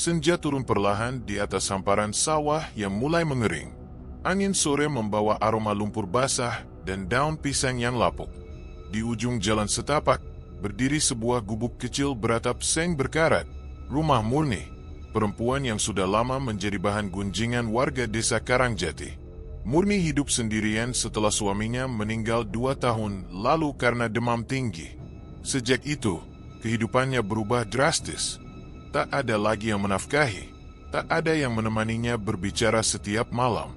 Senja turun perlahan di atas hamparan sawah yang mulai mengering. Angin sore membawa aroma lumpur basah dan daun pisang yang lapuk. Di ujung jalan setapak, berdiri sebuah gubuk kecil beratap seng berkarat. Rumah Murni, perempuan yang sudah lama menjadi bahan gunjingan warga desa Karangjati. Murni hidup sendirian setelah suaminya meninggal 2 tahun lalu karena demam tinggi. Sejak itu, kehidupannya berubah drastis. Tak ada lagi yang menafkahi, tak ada yang menemaninya berbicara setiap malam.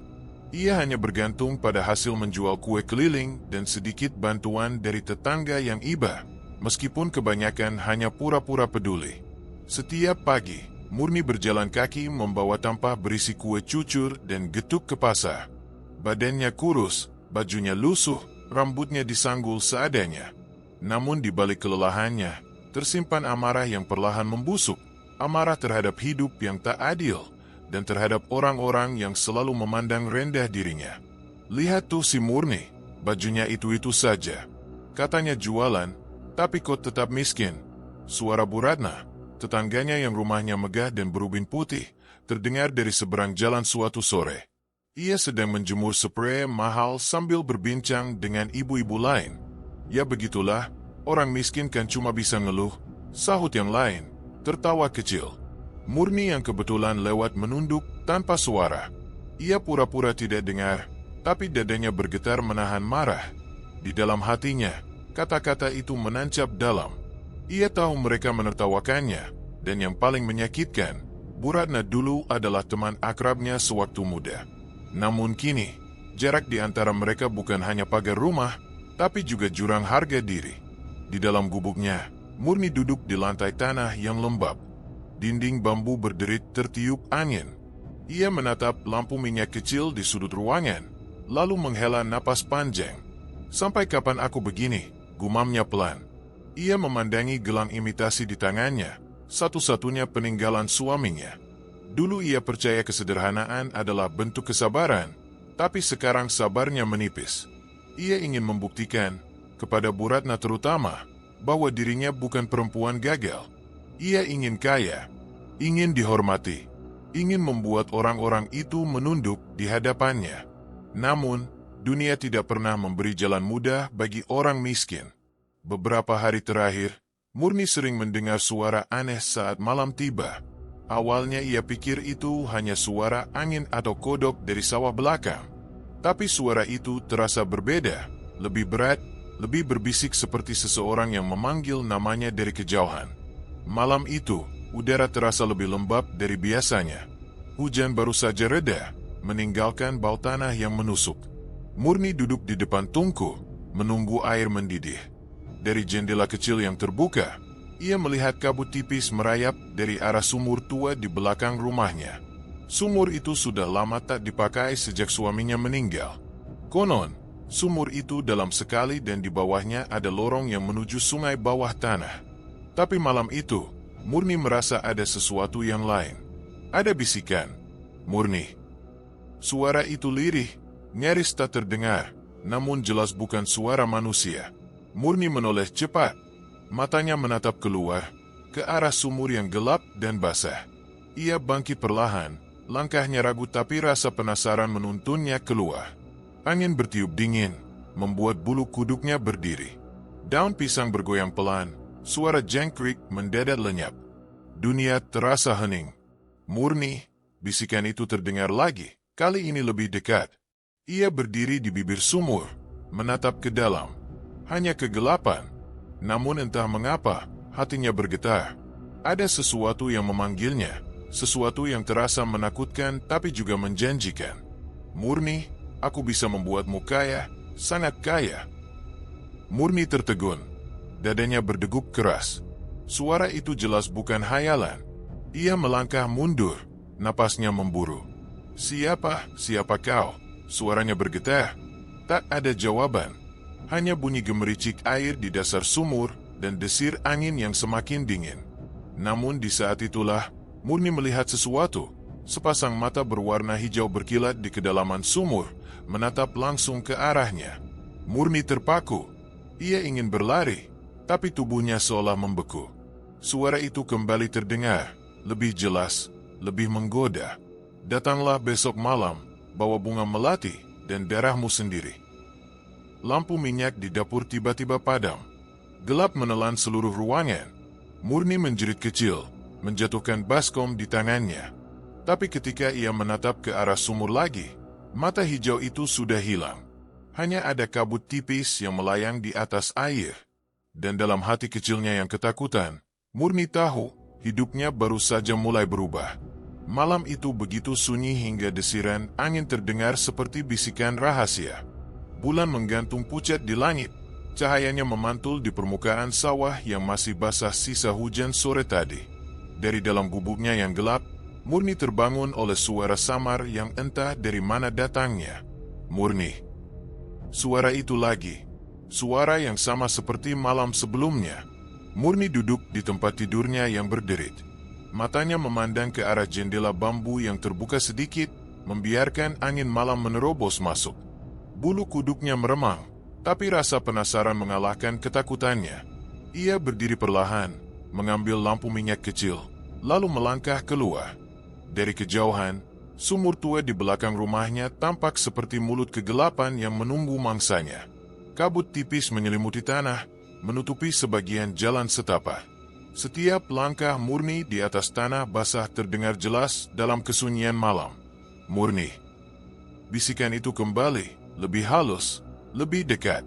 Ia hanya bergantung pada hasil menjual kue keliling dan sedikit bantuan dari tetangga yang iba, meskipun kebanyakan hanya pura-pura peduli. Setiap pagi, Murni berjalan kaki membawa tampah berisi kue cucur dan getuk ke pasar. Badannya kurus, bajunya lusuh, rambutnya disanggul seadanya. Namun di balik kelelahannya, tersimpan amarah yang perlahan membusuk. Amarah terhadap hidup yang tak adil, dan terhadap orang-orang yang selalu memandang rendah dirinya. Lihat tuh si Murni, bajunya itu-itu saja. Katanya jualan, tapi kok tetap miskin. Suara Bu Ratna, tetangganya yang rumahnya megah dan berubin putih, terdengar dari seberang jalan suatu sore. Ia sedang menjemur sprei mahal sambil berbincang dengan ibu-ibu lain. Ya begitulah, orang miskin kan cuma bisa ngeluh, sahut yang lain. Tertawa kecil. Murni yang kebetulan lewat menunduk tanpa suara. Ia pura-pura tidak dengar, tapi dadanya bergetar menahan marah. Di dalam hatinya, kata-kata itu menancap dalam. Ia tahu mereka menertawakannya, dan yang paling menyakitkan, Bu Ratna dulu adalah teman akrabnya sewaktu muda. Namun kini, jarak di antara mereka bukan hanya pagar rumah, tapi juga jurang harga diri. Di dalam gubuknya, Murni duduk di lantai tanah yang lembab. Dinding bambu berderit tertiup angin. Ia menatap lampu minyak kecil di sudut ruangan, lalu menghela napas panjang. Sampai kapan aku begini? Gumamnya pelan. Ia memandangi gelang imitasi di tangannya, satu-satunya peninggalan suaminya. Dulu ia percaya kesederhanaan adalah bentuk kesabaran, tapi sekarang sabarnya menipis. Ia ingin membuktikan, kepada Bu Ratna terutama, bahwa dirinya bukan perempuan gagal. Ia ingin kaya, ingin dihormati, ingin membuat orang-orang itu menunduk di hadapannya. Namun, dunia tidak pernah memberi jalan mudah bagi orang miskin. Beberapa hari terakhir, Murni sering mendengar suara aneh saat malam tiba. Awalnya ia pikir itu hanya suara angin atau kodok dari sawah belakang. Tapi suara itu terasa berbeda, lebih berat, lebih berbisik seperti seseorang yang memanggil namanya dari kejauhan. Malam itu, udara terasa lebih lembab dari biasanya. Hujan baru saja reda, meninggalkan bau tanah yang menusuk. Murni duduk di depan tungku, menunggu air mendidih. Dari jendela kecil yang terbuka, ia melihat kabut tipis merayap dari arah sumur tua di belakang rumahnya. Sumur itu sudah lama tak dipakai sejak suaminya meninggal. Konon, sumur itu dalam sekali dan di bawahnya ada lorong yang menuju sungai bawah tanah. Tapi malam itu, Murni merasa ada sesuatu yang lain. Ada bisikan. Murni. Suara itu lirih, nyaris tak terdengar, namun jelas bukan suara manusia. Murni menoleh cepat. Matanya menatap keluar, ke arah sumur yang gelap dan basah. Ia bangkit perlahan, langkahnya ragu tapi rasa penasaran menuntunnya keluar. Angin bertiup dingin, membuat bulu kuduknya berdiri. Daun pisang bergoyang pelan, suara jangkrik mendadak lenyap. Dunia terasa hening. Murni, bisikan itu terdengar lagi, kali ini lebih dekat. Ia berdiri di bibir sumur, menatap ke dalam. Hanya kegelapan. Namun entah mengapa, hatinya bergetar. Ada sesuatu yang memanggilnya, sesuatu yang terasa menakutkan tapi juga menjanjikan. Murni, aku bisa membuatmu kaya, sangat kaya. Murni tertegun. Dadanya berdegup keras. Suara itu jelas bukan hayalan. Ia melangkah mundur, napasnya memburu. Siapa kau? Suaranya bergetar. Tak ada jawaban. Hanya bunyi gemericik air di dasar sumur dan desir angin yang semakin dingin. Namun di saat itulah, Murni melihat sesuatu. Sepasang mata berwarna hijau berkilat di kedalaman sumur, menatap langsung ke arahnya. Murni terpaku. Ia ingin berlari, tapi tubuhnya seolah membeku. Suara itu kembali terdengar, lebih jelas, lebih menggoda. Datanglah besok malam, bawa bunga melati dan darahmu sendiri. Lampu minyak di dapur tiba-tiba padam. Gelap menelan seluruh ruangan. Murni menjerit kecil, menjatuhkan baskom di tangannya. Tapi ketika ia menatap ke arah sumur lagi, mata hijau itu sudah hilang. Hanya ada kabut tipis yang melayang di atas air. Dan dalam hati kecilnya yang ketakutan, Murni tahu hidupnya baru saja mulai berubah. Malam itu begitu sunyi hingga desiran angin terdengar seperti bisikan rahasia. Bulan menggantung pucat di langit. Cahayanya memantul di permukaan sawah yang masih basah sisa hujan sore tadi. Dari dalam gubuknya yang gelap, Murni terbangun oleh suara samar yang entah dari mana datangnya. Murni. Suara itu lagi. Suara yang sama seperti malam sebelumnya. Murni duduk di tempat tidurnya yang berderit. Matanya memandang ke arah jendela bambu yang terbuka sedikit, membiarkan angin malam menerobos masuk. Bulu kuduknya meremang, tapi rasa penasaran mengalahkan ketakutannya. Ia berdiri perlahan, mengambil lampu minyak kecil, lalu melangkah keluar. Dari kejauhan, sumur tua di belakang rumahnya tampak seperti mulut kegelapan yang menunggu mangsanya. Kabut tipis menyelimuti tanah, menutupi sebagian jalan setapak. Setiap langkah Murni di atas tanah basah terdengar jelas dalam kesunyian malam. Murni. Bisikan itu kembali, lebih halus, lebih dekat.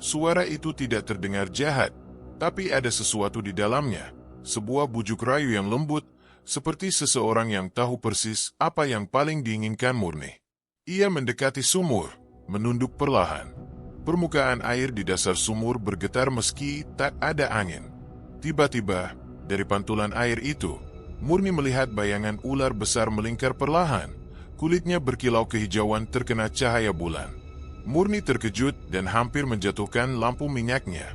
Suara itu tidak terdengar jahat, tapi ada sesuatu di dalamnya. Sebuah bujuk rayu yang lembut, seperti seseorang yang tahu persis apa yang paling diinginkan Murni. Ia mendekati sumur, menunduk perlahan. Permukaan air di dasar sumur bergetar meski tak ada angin. Tiba-tiba, dari pantulan air itu, Murni melihat bayangan ular besar melingkar perlahan. Kulitnya berkilau kehijauan terkena cahaya bulan. Murni terkejut dan hampir menjatuhkan lampu minyaknya.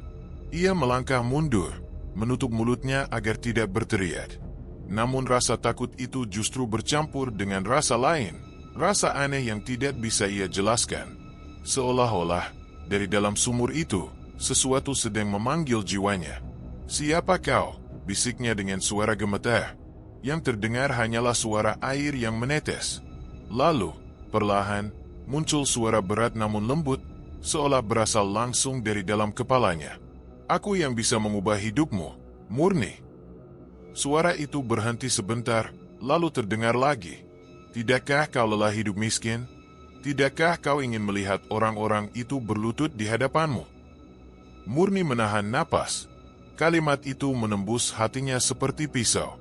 Ia melangkah mundur, menutup mulutnya agar tidak berteriak. Namun rasa takut itu justru bercampur dengan rasa lain, rasa aneh yang tidak bisa ia jelaskan. Seolah-olah, dari dalam sumur itu, sesuatu sedang memanggil jiwanya. "Siapa kau?" bisiknya dengan suara gemetar. Yang terdengar hanyalah suara air yang menetes. Lalu, perlahan, muncul suara berat namun lembut, seolah berasal langsung dari dalam kepalanya. "Aku yang bisa mengubah hidupmu, Murni." Suara itu berhenti sebentar, lalu terdengar lagi. "Tidakkah kau lelah hidup miskin? Tidakkah kau ingin melihat orang-orang itu berlutut di hadapanmu?" Murni menahan napas. Kalimat itu menembus hatinya seperti pisau.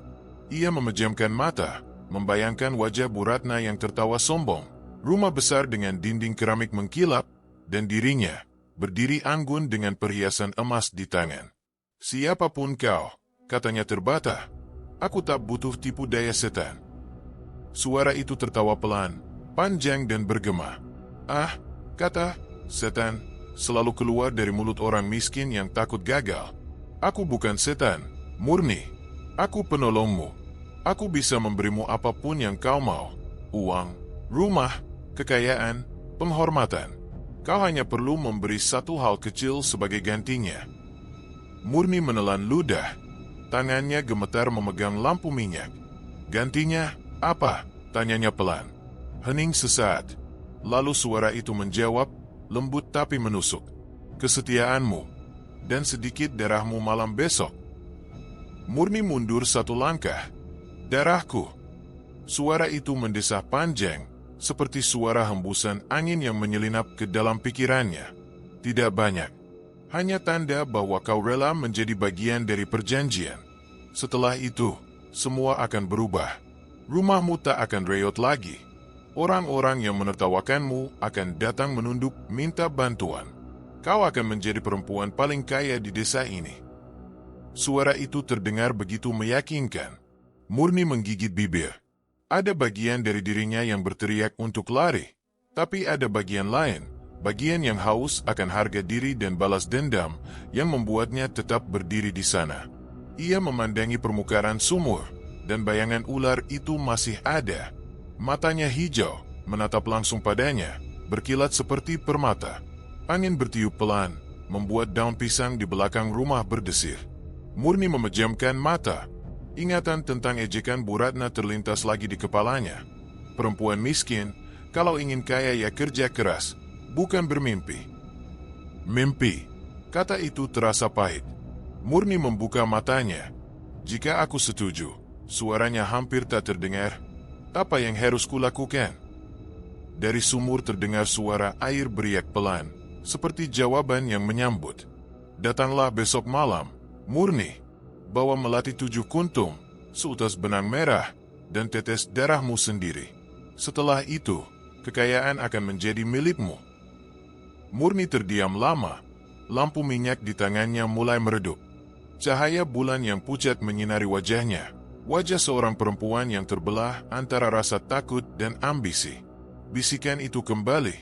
Ia memejamkan mata, membayangkan wajah Bu Ratna yang tertawa sombong, rumah besar dengan dinding keramik mengkilap, dan dirinya, berdiri anggun dengan perhiasan emas di tangan. "Siapapun kau," katanya terbata, "aku tak butuh tipu daya setan." Suara itu tertawa pelan, panjang dan bergema. "Ah," kata setan, selalu keluar dari mulut orang miskin yang takut gagal. "Aku bukan setan, Murni. Aku penolongmu. Aku bisa memberimu apapun yang kau mau. Uang, rumah, kekayaan, penghormatan. Kau hanya perlu memberi satu hal kecil sebagai gantinya." Murni menelan ludah. Tangannya gemetar memegang lampu minyak. "Gantinya, apa?" tanyanya pelan. Hening sesaat. Lalu suara itu menjawab, lembut tapi menusuk. "Kesetiaanmu, dan sedikit darahmu malam besok." Murni mundur satu langkah. "Darahku." Suara itu mendesah panjang, seperti suara hembusan angin yang menyelinap ke dalam pikirannya. "Tidak banyak. Hanya tanda bahwa kau rela menjadi bagian dari perjanjian. Setelah itu, semua akan berubah. Rumahmu tak akan reot lagi. Orang-orang yang menertawakanmu akan datang menunduk minta bantuan. Kau akan menjadi perempuan paling kaya di desa ini." Suara itu terdengar begitu meyakinkan. Murni menggigit bibir. Ada bagian dari dirinya yang berteriak untuk lari, tapi ada bagian lain, bagian yang haus akan harga diri dan balas dendam, yang membuatnya tetap berdiri di sana. Ia memandangi permukaan sumur, dan bayangan ular itu masih ada. Matanya hijau, menatap langsung padanya, berkilat seperti permata. Angin bertiup pelan, membuat daun pisang di belakang rumah berdesir. Murni memejamkan mata. Ingatan tentang ejekan Bu Ratna terlintas lagi di kepalanya. Perempuan miskin, kalau ingin kaya ya kerja keras, bukan bermimpi. Mimpi, kata itu terasa pahit. Murni membuka matanya. Jika aku setuju, suaranya hampir tak terdengar. Apa yang harus kulakukan? Dari sumur terdengar suara air beriak pelan, seperti jawaban yang menyambut. Datanglah besok malam, Murni. Bawa melati 7 kuntung, seutas benang merah, dan tetes darahmu sendiri. Setelah itu, kekayaan akan menjadi milikmu. Murni terdiam lama. Lampu minyak di tangannya mulai meredup. Cahaya bulan yang pucat menyinari wajahnya. Wajah seorang perempuan yang terbelah antara rasa takut dan ambisi. Bisikan itu kembali.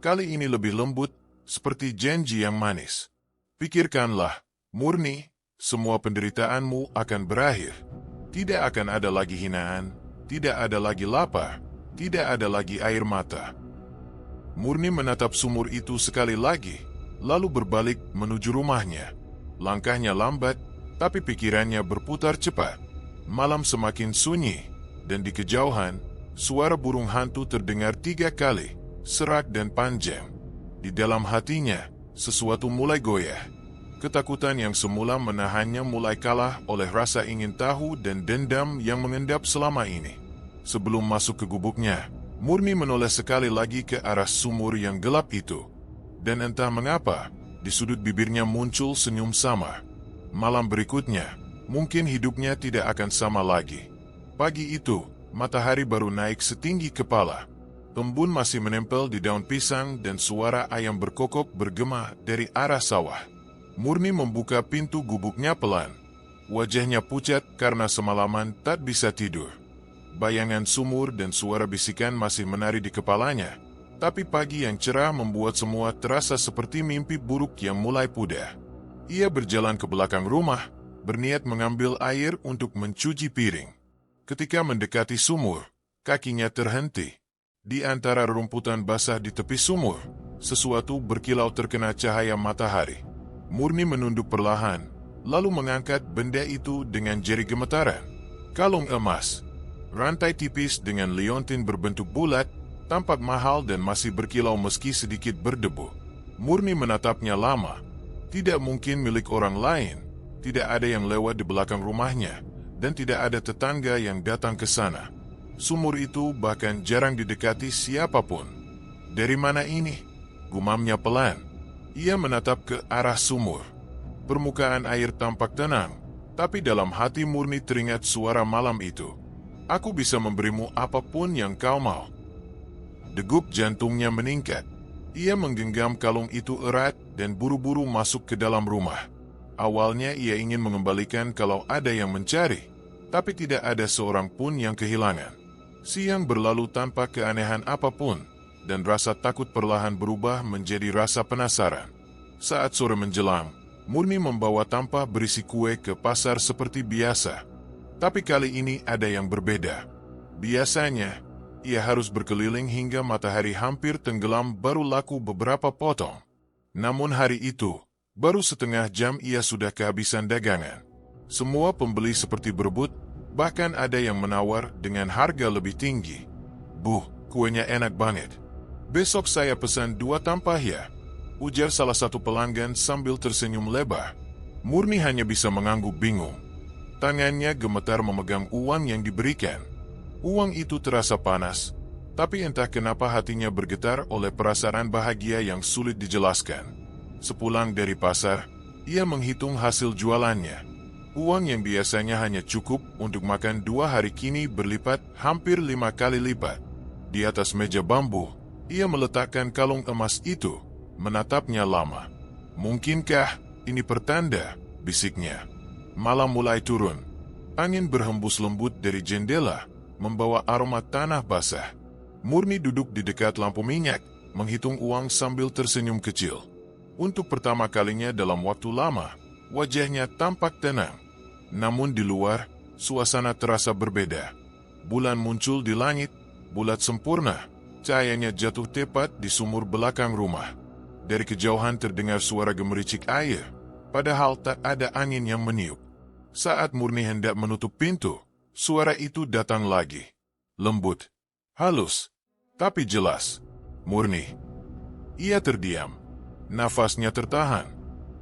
Kali ini lebih lembut, seperti janji yang manis. Pikirkanlah, Murni, semua penderitaanmu akan berakhir. Tidak akan ada lagi hinaan, tidak ada lagi lapar, tidak ada lagi air mata. Murni menatap sumur itu sekali lagi, lalu berbalik menuju rumahnya. Langkahnya lambat, tapi pikirannya berputar cepat. Malam semakin sunyi, dan di kejauhan, suara burung hantu terdengar 3 kali, serak dan panjang. Di dalam hatinya, sesuatu mulai goyah. Ketakutan yang semula menahannya mulai kalah oleh rasa ingin tahu dan dendam yang mengendap selama ini. Sebelum masuk ke gubuknya, Murni menoleh sekali lagi ke arah sumur yang gelap itu. Dan entah mengapa, di sudut bibirnya muncul senyum samar. Malam berikutnya, mungkin hidupnya tidak akan sama lagi. Pagi itu, matahari baru naik setinggi kepala. Embun masih menempel di daun pisang dan suara ayam berkokok bergema dari arah sawah. Murni membuka pintu gubuknya pelan. Wajahnya pucat karena semalaman tak bisa tidur. Bayangan sumur dan suara bisikan masih menari di kepalanya. Tapi pagi yang cerah membuat semua terasa seperti mimpi buruk yang mulai pudar. Ia berjalan ke belakang rumah, berniat mengambil air untuk mencuci piring. Ketika mendekati sumur, kakinya terhenti. Di antara rerumputan basah di tepi sumur, sesuatu berkilau terkena cahaya matahari. Murni menunduk perlahan, lalu mengangkat benda itu dengan jari gemetaran. Kalung emas. Rantai tipis dengan liontin berbentuk bulat, tampak mahal dan masih berkilau meski sedikit berdebu. Murni menatapnya lama. Tidak mungkin milik orang lain. Tidak ada yang lewat di belakang rumahnya, dan tidak ada tetangga yang datang ke sana. Sumur itu bahkan jarang didekati siapapun. Dari mana ini? Gumamnya pelan. Ia menatap ke arah sumur. Permukaan air tampak tenang, tapi dalam hati Murni teringat suara malam itu. Aku bisa memberimu apapun yang kau mau. Degup jantungnya meningkat. Ia menggenggam kalung itu erat dan buru-buru masuk ke dalam rumah. Awalnya ia ingin mengembalikan kalau ada yang mencari, tapi tidak ada seorang pun yang kehilangan. Siang berlalu tanpa keanehan apapun, dan rasa takut perlahan berubah menjadi rasa penasaran. Saat sore menjelang, Murni membawa tampah berisi kue ke pasar seperti biasa. Tapi kali ini ada yang berbeda. Biasanya, ia harus berkeliling hingga matahari hampir tenggelam baru laku beberapa potong. Namun hari itu, baru setengah jam ia sudah kehabisan dagangan. Semua pembeli seperti berebut, bahkan ada yang menawar dengan harga lebih tinggi. "Bu, kuenya enak banget. Besok saya pesan 2 tampah ya," ujar salah satu pelanggan sambil tersenyum lebar. Murni hanya bisa mengangguk bingung. Tangannya gemetar memegang uang yang diberikan. Uang itu terasa panas, tapi entah kenapa hatinya bergetar oleh perasaan bahagia yang sulit dijelaskan. Sepulang dari pasar, ia menghitung hasil jualannya. Uang yang biasanya hanya cukup untuk makan 2 hari kini berlipat hampir 5 kali lipat. Di atas meja bambu, ia meletakkan kalung emas itu, menatapnya lama. "Mungkinkah ini pertanda?" bisiknya. Malam mulai turun. Angin berhembus lembut dari jendela, membawa aroma tanah basah. Murni duduk di dekat lampu minyak, menghitung uang sambil tersenyum kecil. Untuk pertama kalinya dalam waktu lama, wajahnya tampak tenang. Namun di luar, suasana terasa berbeda. Bulan muncul di langit, bulat sempurna. Cahayanya jatuh tepat di sumur belakang rumah. Dari kejauhan terdengar suara gemericik air, padahal tak ada angin yang meniup. Saat Murni hendak menutup pintu, suara itu datang lagi. Lembut, halus, tapi jelas. Murni. Ia terdiam. Nafasnya tertahan.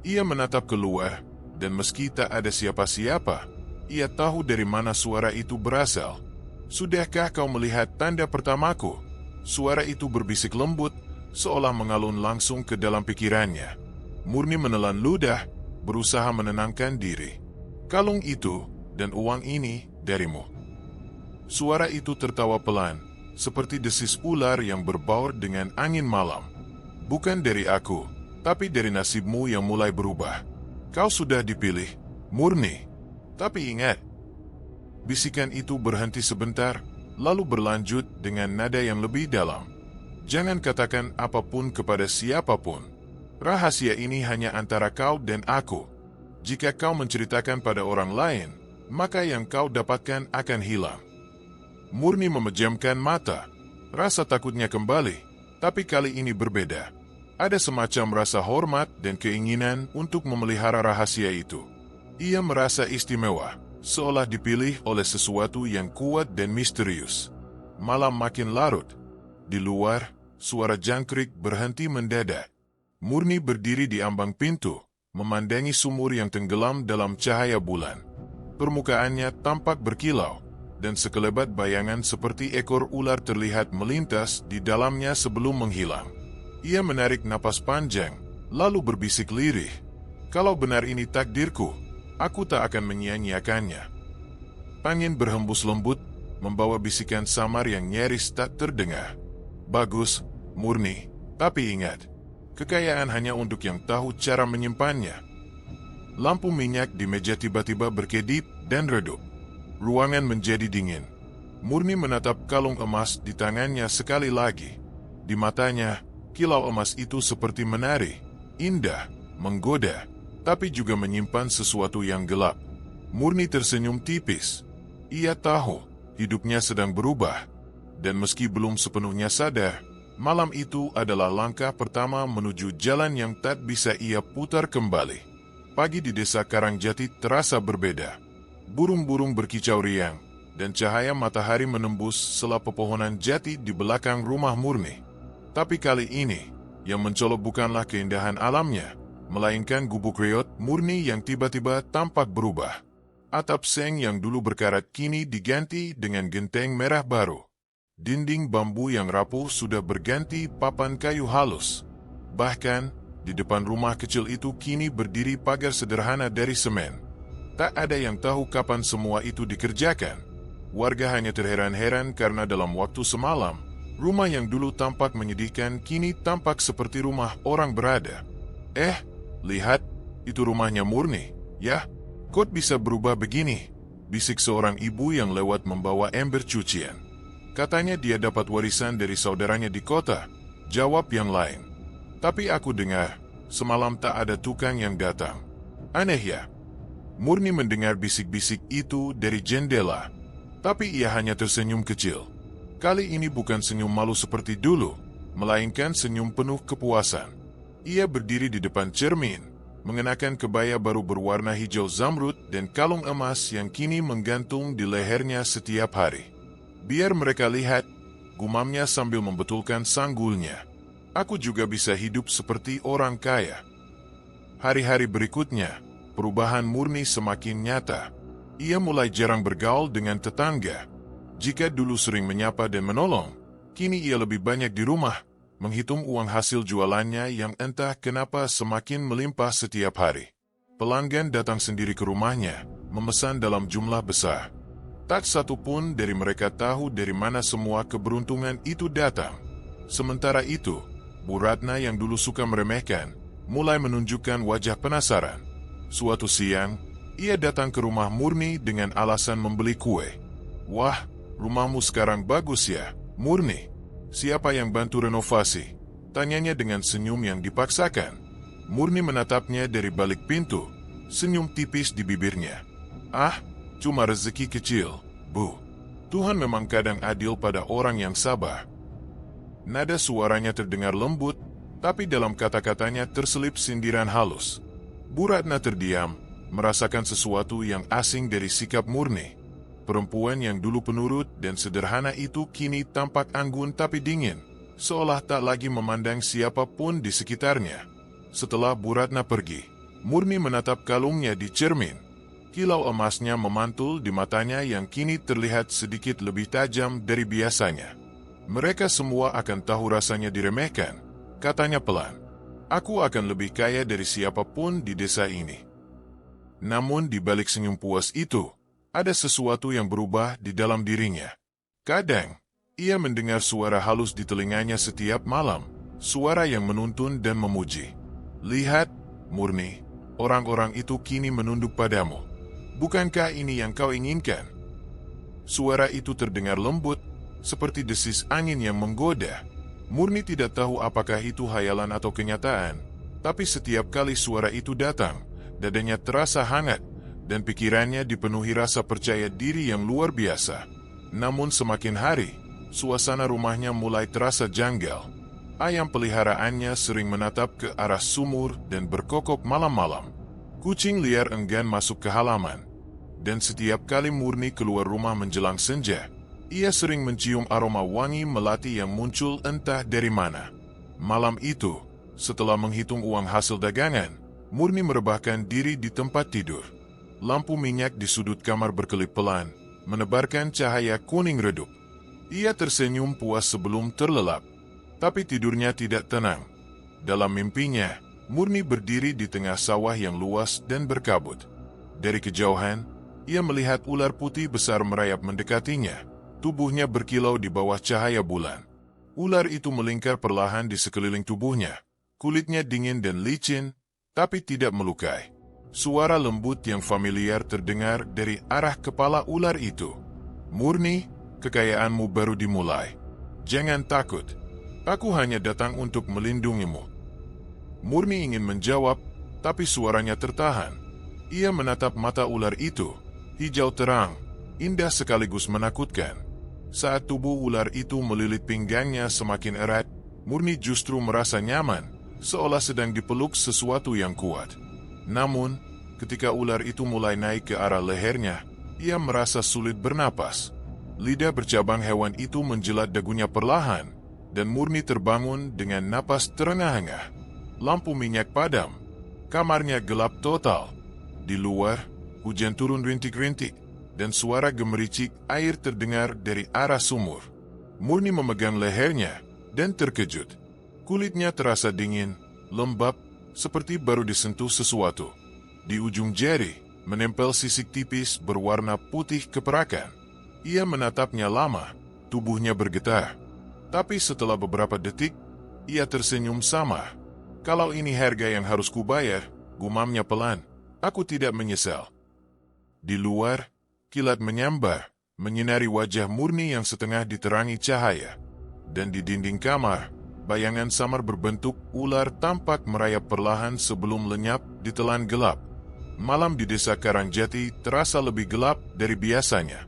Ia menatap keluar, dan meski tak ada siapa-siapa, ia tahu dari mana suara itu berasal. Sudahkah kau melihat tanda pertamaku? Suara itu berbisik lembut, seolah mengalun langsung ke dalam pikirannya. Murni menelan ludah, berusaha menenangkan diri. Kalung itu dan uang ini darimu. Suara itu tertawa pelan, seperti desis ular yang berbaur dengan angin malam. Bukan dari aku, tapi dari nasibmu yang mulai berubah. Kau sudah dipilih, Murni. Tapi ingat, bisikan itu berhenti sebentar, lalu berlanjut dengan nada yang lebih dalam. Jangan katakan apapun kepada siapapun. Rahasia ini hanya antara kau dan aku. Jika kau menceritakan pada orang lain, maka yang kau dapatkan akan hilang. Murni memejamkan mata. Rasa takutnya kembali, tapi kali ini berbeda. Ada semacam rasa hormat dan keinginan untuk memelihara rahasia itu. Ia merasa istimewa, seolah dipilih oleh sesuatu yang kuat dan misterius. Malam makin larut. Di luar, suara jangkrik berhenti mendadak. Murni berdiri di ambang pintu, memandangi sumur yang tenggelam dalam cahaya bulan. Permukaannya tampak berkilau, dan sekelebat bayangan seperti ekor ular terlihat melintas di dalamnya sebelum menghilang. Ia menarik napas panjang, lalu berbisik lirih. Kalau benar ini takdirku, aku tak akan menyia-nyiakannya. Angin berhembus lembut, membawa bisikan samar yang nyaris tak terdengar. Bagus, Murni, tapi ingat, kekayaan hanya untuk yang tahu cara menyimpannya. Lampu minyak di meja tiba-tiba berkedip dan redup. Ruangan menjadi dingin. Murni menatap kalung emas di tangannya sekali lagi. Di matanya, kilau emas itu seperti menari, indah, menggoda, tapi juga menyimpan sesuatu yang gelap. Murni tersenyum tipis. Ia tahu hidupnya sedang berubah, dan meski belum sepenuhnya sadar, malam itu adalah langkah pertama menuju jalan yang tak bisa ia putar kembali. Pagi di desa Karangjati terasa berbeda. Burung-burung berkicau riang, dan cahaya matahari menembus sela pepohonan jati di belakang rumah Murni. Tapi kali ini, yang mencolok bukanlah keindahan alamnya, melainkan gubuk reot Murni yang tiba-tiba tampak berubah. Atap seng yang dulu berkarat kini diganti dengan genteng merah baru. Dinding bambu yang rapuh sudah berganti papan kayu halus. Bahkan, di depan rumah kecil itu kini berdiri pagar sederhana dari semen. Tak ada yang tahu kapan semua itu dikerjakan. Warga hanya terheran-heran karena dalam waktu semalam, rumah yang dulu tampak menyedihkan kini tampak seperti rumah orang berada. Lihat, itu rumahnya Murni. Yah, kok bisa berubah begini? Bisik seorang ibu yang lewat membawa ember cucian. Katanya dia dapat warisan dari saudaranya di kota. Jawab yang lain. Tapi aku dengar, semalam tak ada tukang yang datang. Aneh ya? Murni mendengar bisik-bisik itu dari jendela, tapi ia hanya tersenyum kecil. Kali ini bukan senyum malu seperti dulu, melainkan senyum penuh kepuasan. Ia berdiri di depan cermin, mengenakan kebaya baru berwarna hijau zamrud dan kalung emas yang kini menggantung di lehernya setiap hari. Biar mereka lihat, gumamnya sambil membetulkan sanggulnya. Aku juga bisa hidup seperti orang kaya. Hari-hari berikutnya, perubahan Murni semakin nyata. Ia mulai jarang bergaul dengan tetangga. Jika dulu sering menyapa dan menolong, kini ia lebih banyak di rumah, menghitung uang hasil jualannya yang entah kenapa semakin melimpah setiap hari. Pelanggan datang sendiri ke rumahnya, memesan dalam jumlah besar. Tak satu pun dari mereka tahu dari mana semua keberuntungan itu datang. Sementara itu, Bu Ratna yang dulu suka meremehkan, mulai menunjukkan wajah penasaran. Suatu siang, ia datang ke rumah Murni dengan alasan membeli kue. Wah, rumahmu sekarang bagus ya, Murni. Siapa yang bantu renovasi? Tanyanya dengan senyum yang dipaksakan. Murni menatapnya dari balik pintu, senyum tipis di bibirnya. Cuma rezeki kecil, Bu. Tuhan memang kadang adil pada orang yang sabar. Nada suaranya terdengar lembut, tapi dalam kata-katanya terselip sindiran halus. Bu Ratna terdiam, merasakan sesuatu yang asing dari sikap Murni. Perempuan yang dulu penurut dan sederhana itu kini tampak anggun tapi dingin, seolah tak lagi memandang siapapun di sekitarnya. Setelah Bu Ratna pergi, Murni menatap kalungnya di cermin. Kilau emasnya memantul di matanya yang kini terlihat sedikit lebih tajam dari biasanya. "Mereka semua akan tahu rasanya diremehkan," katanya pelan. "Aku akan lebih kaya dari siapapun di desa ini." Namun di balik senyum puas itu, ada sesuatu yang berubah di dalam dirinya. Kadang, ia mendengar suara halus di telinganya setiap malam, suara yang menuntun dan memuji. "Lihat, Murni, orang-orang itu kini menunduk padamu. Bukankah ini yang kau inginkan?" Suara itu terdengar lembut, seperti desis angin yang menggoda. Murni tidak tahu apakah itu hayalan atau kenyataan, tapi setiap kali suara itu datang, dadanya terasa hangat, dan pikirannya dipenuhi rasa percaya diri yang luar biasa. Namun semakin hari, suasana rumahnya mulai terasa janggal. Ayam peliharaannya sering menatap ke arah sumur dan berkokok malam-malam. Kucing liar enggan masuk ke halaman. Dan setiap kali Murni keluar rumah menjelang senja, ia sering mencium aroma wangi melati yang muncul entah dari mana. Malam itu, setelah menghitung uang hasil dagangan, Murni merebahkan diri di tempat tidur. Lampu minyak di sudut kamar berkelip pelan, menebarkan cahaya kuning redup. Ia tersenyum puas sebelum terlelap, tapi tidurnya tidak tenang. Dalam mimpinya, Murni berdiri di tengah sawah yang luas dan berkabut. Dari kejauhan, ia melihat ular putih besar merayap mendekatinya. Tubuhnya berkilau di bawah cahaya bulan. Ular itu melingkar perlahan di sekeliling tubuhnya. Kulitnya dingin dan licin, tapi tidak melukai. Suara lembut yang familiar terdengar dari arah kepala ular itu. "Murni, kekayaanmu baru dimulai. Jangan takut. Aku hanya datang untuk melindungimu." Murni ingin menjawab, tapi suaranya tertahan. Ia menatap mata ular itu, hijau terang, indah sekaligus menakutkan. Saat tubuh ular itu melilit pinggangnya semakin erat, Murni justru merasa nyaman, seolah sedang dipeluk sesuatu yang kuat. Namun, ketika ular itu mulai naik ke arah lehernya, ia merasa sulit bernapas. Lidah bercabang hewan itu menjilat dagunya perlahan, dan Murni terbangun dengan napas terengah-engah. Lampu minyak padam. Kamarnya gelap total. Di luar, hujan turun rintik-rintik, dan suara gemericik air terdengar dari arah sumur. Murni memegang lehernya, dan terkejut. Kulitnya terasa dingin, lembab, seperti baru disentuh sesuatu. Di ujung jari, menempel sisik tipis berwarna putih keperakan. Ia menatapnya lama, tubuhnya bergetar. Tapi setelah beberapa detik, ia tersenyum samar. "Kalau ini harga yang harus kubayar," gumamnya pelan, "aku tidak menyesal." Di luar, kilat menyambar, menyinari wajah Murni yang setengah diterangi cahaya. Dan di dinding kamar, bayangan samar berbentuk ular tampak merayap perlahan sebelum lenyap di telan gelap. Malam di desa Karangjati terasa lebih gelap dari biasanya.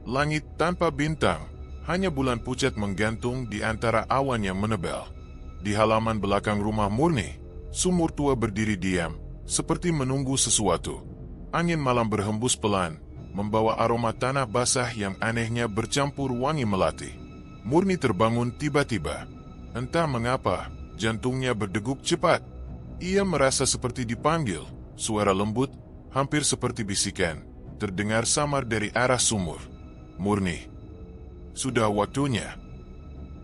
Langit tanpa bintang, hanya bulan pucat menggantung di antara awan yang menebal. Di halaman belakang rumah Murni, sumur tua berdiri diam, seperti menunggu sesuatu. Angin malam berhembus pelan, membawa aroma tanah basah yang anehnya bercampur wangi melati. Murni terbangun tiba-tiba. Entah mengapa, jantungnya berdegup cepat. Ia merasa seperti dipanggil. Suara lembut, hampir seperti bisikan, terdengar samar dari arah sumur. "Murni, sudah waktunya."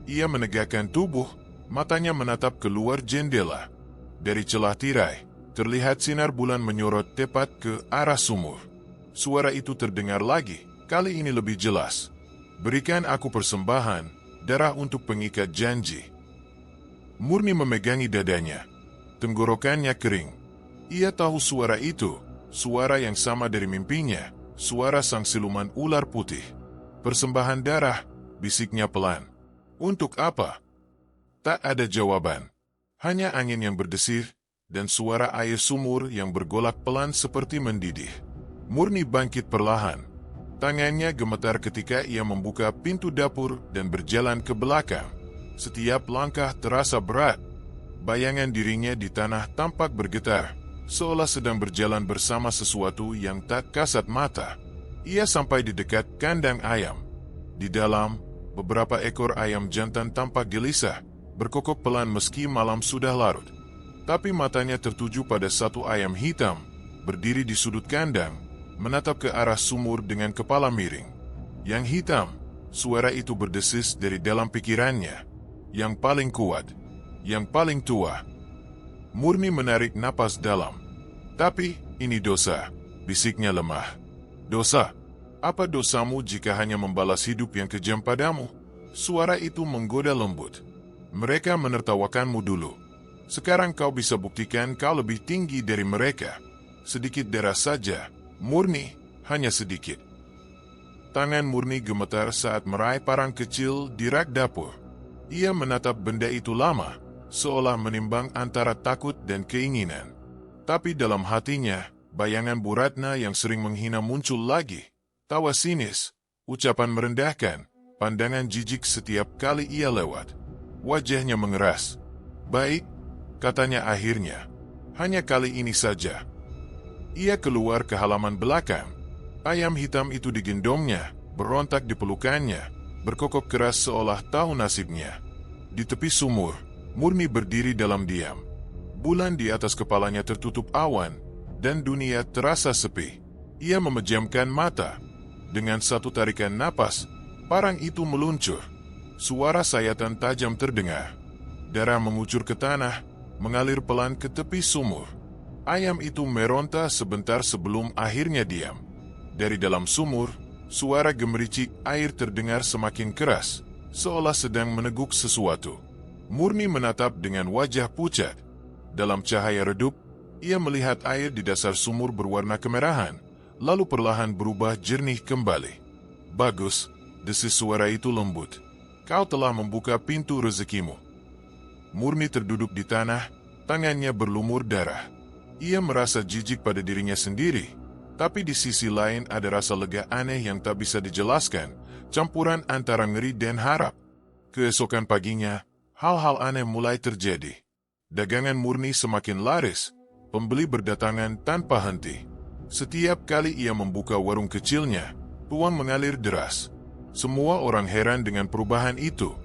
Ia menegakkan tubuh, matanya menatap keluar jendela. Dari celah tirai, terlihat sinar bulan menyorot tepat ke arah sumur. Suara itu terdengar lagi, kali ini lebih jelas. "Berikan aku persembahan, darah untuk pengikat janji." Murni memegangi dadanya. Tenggorokannya kering. Ia tahu suara itu, suara yang sama dari mimpinya, suara sang siluman ular putih. "Persembahan darah," bisiknya pelan. "Untuk apa?" Tak ada jawaban. Hanya angin yang berdesir, dan suara air sumur yang bergolak pelan seperti mendidih. Murni bangkit perlahan. Tangannya gemetar ketika ia membuka pintu dapur dan berjalan ke belakang. Setiap langkah terasa berat. Bayangan dirinya di tanah tampak bergetar, seolah sedang berjalan bersama sesuatu yang tak kasat mata. Ia sampai di dekat kandang ayam. Di dalam, beberapa ekor ayam jantan tampak gelisah, berkokok pelan meski malam sudah larut. Tapi matanya tertuju pada satu ayam hitam, berdiri di sudut kandang, menatap ke arah sumur dengan kepala miring. Yang hitam, suara itu berdesis dari dalam pikirannya. Yang paling kuat, yang paling tua. Murni menarik napas dalam. Tapi, ini dosa, bisiknya lemah. Dosa? Apa dosamu jika hanya membalas hidup yang kejam padamu? Suara itu menggoda lembut. Mereka menertawakanmu dulu. Sekarang kau bisa buktikan kau lebih tinggi dari mereka. Sedikit darah saja, Murni, hanya sedikit. Tangan Murni gemetar saat meraih parang kecil di rak dapur. Ia menatap benda itu lama, seolah menimbang antara takut dan keinginan. Tapi dalam hatinya, bayangan Bu Ratna yang sering menghina muncul lagi. Tawa sinis, ucapan merendahkan, pandangan jijik setiap kali ia lewat. Wajahnya mengeras. Baik, katanya akhirnya. Hanya kali ini saja. Ia keluar ke halaman belakang. Ayam hitam itu digendongnya, berontak di pelukannya, berkokok keras seolah tahu nasibnya. Di tepi sumur, Murni berdiri dalam diam. Bulan di atas kepalanya tertutup awan, dan dunia terasa sepi. Ia memejamkan mata. Dengan satu tarikan napas, parang itu meluncur. Suara sayatan tajam terdengar. Darah mengucur ke tanah, mengalir pelan ke tepi sumur. Ayam itu meronta sebentar sebelum akhirnya diam. Dari dalam sumur, suara gemericik air terdengar semakin keras, seolah sedang meneguk sesuatu. Murni menatap dengan wajah pucat. Dalam cahaya redup, ia melihat air di dasar sumur berwarna kemerahan, lalu perlahan berubah jernih kembali. Bagus, desis suara itu lembut. Kau telah membuka pintu rezekimu. Murni terduduk di tanah, tangannya berlumur darah. Ia merasa jijik pada dirinya sendiri, tapi di sisi lain ada rasa lega aneh yang tak bisa dijelaskan, campuran antara ngeri dan harap. Keesokan paginya, hal-hal aneh mulai terjadi. Dagangan Murni semakin laris, pembeli berdatangan tanpa henti. Setiap kali ia membuka warung kecilnya, uang mengalir deras. Semua orang heran dengan perubahan itu.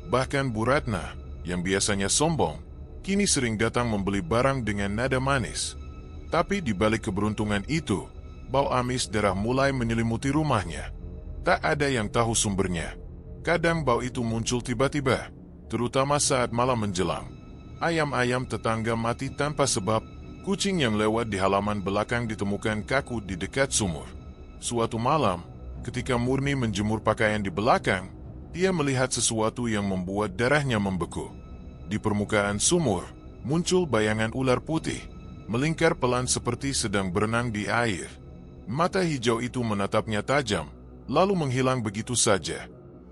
Bahkan Bu Ratna, yang biasanya sombong, kini sering datang membeli barang dengan nada manis. Tapi di balik keberuntungan itu, bau amis darah mulai menyelimuti rumahnya. Tak ada yang tahu sumbernya. Kadang bau itu muncul tiba-tiba, terutama saat malam menjelang. Ayam-ayam tetangga mati tanpa sebab. Kucing yang lewat di halaman belakang ditemukan kaku di dekat sumur. Suatu malam, ketika Murni menjemur pakaian di belakang, dia melihat sesuatu yang membuat darahnya membeku. Di permukaan sumur, muncul bayangan ular putih, melingkar pelan seperti sedang berenang di air. Mata hijau itu menatapnya tajam, lalu menghilang begitu saja.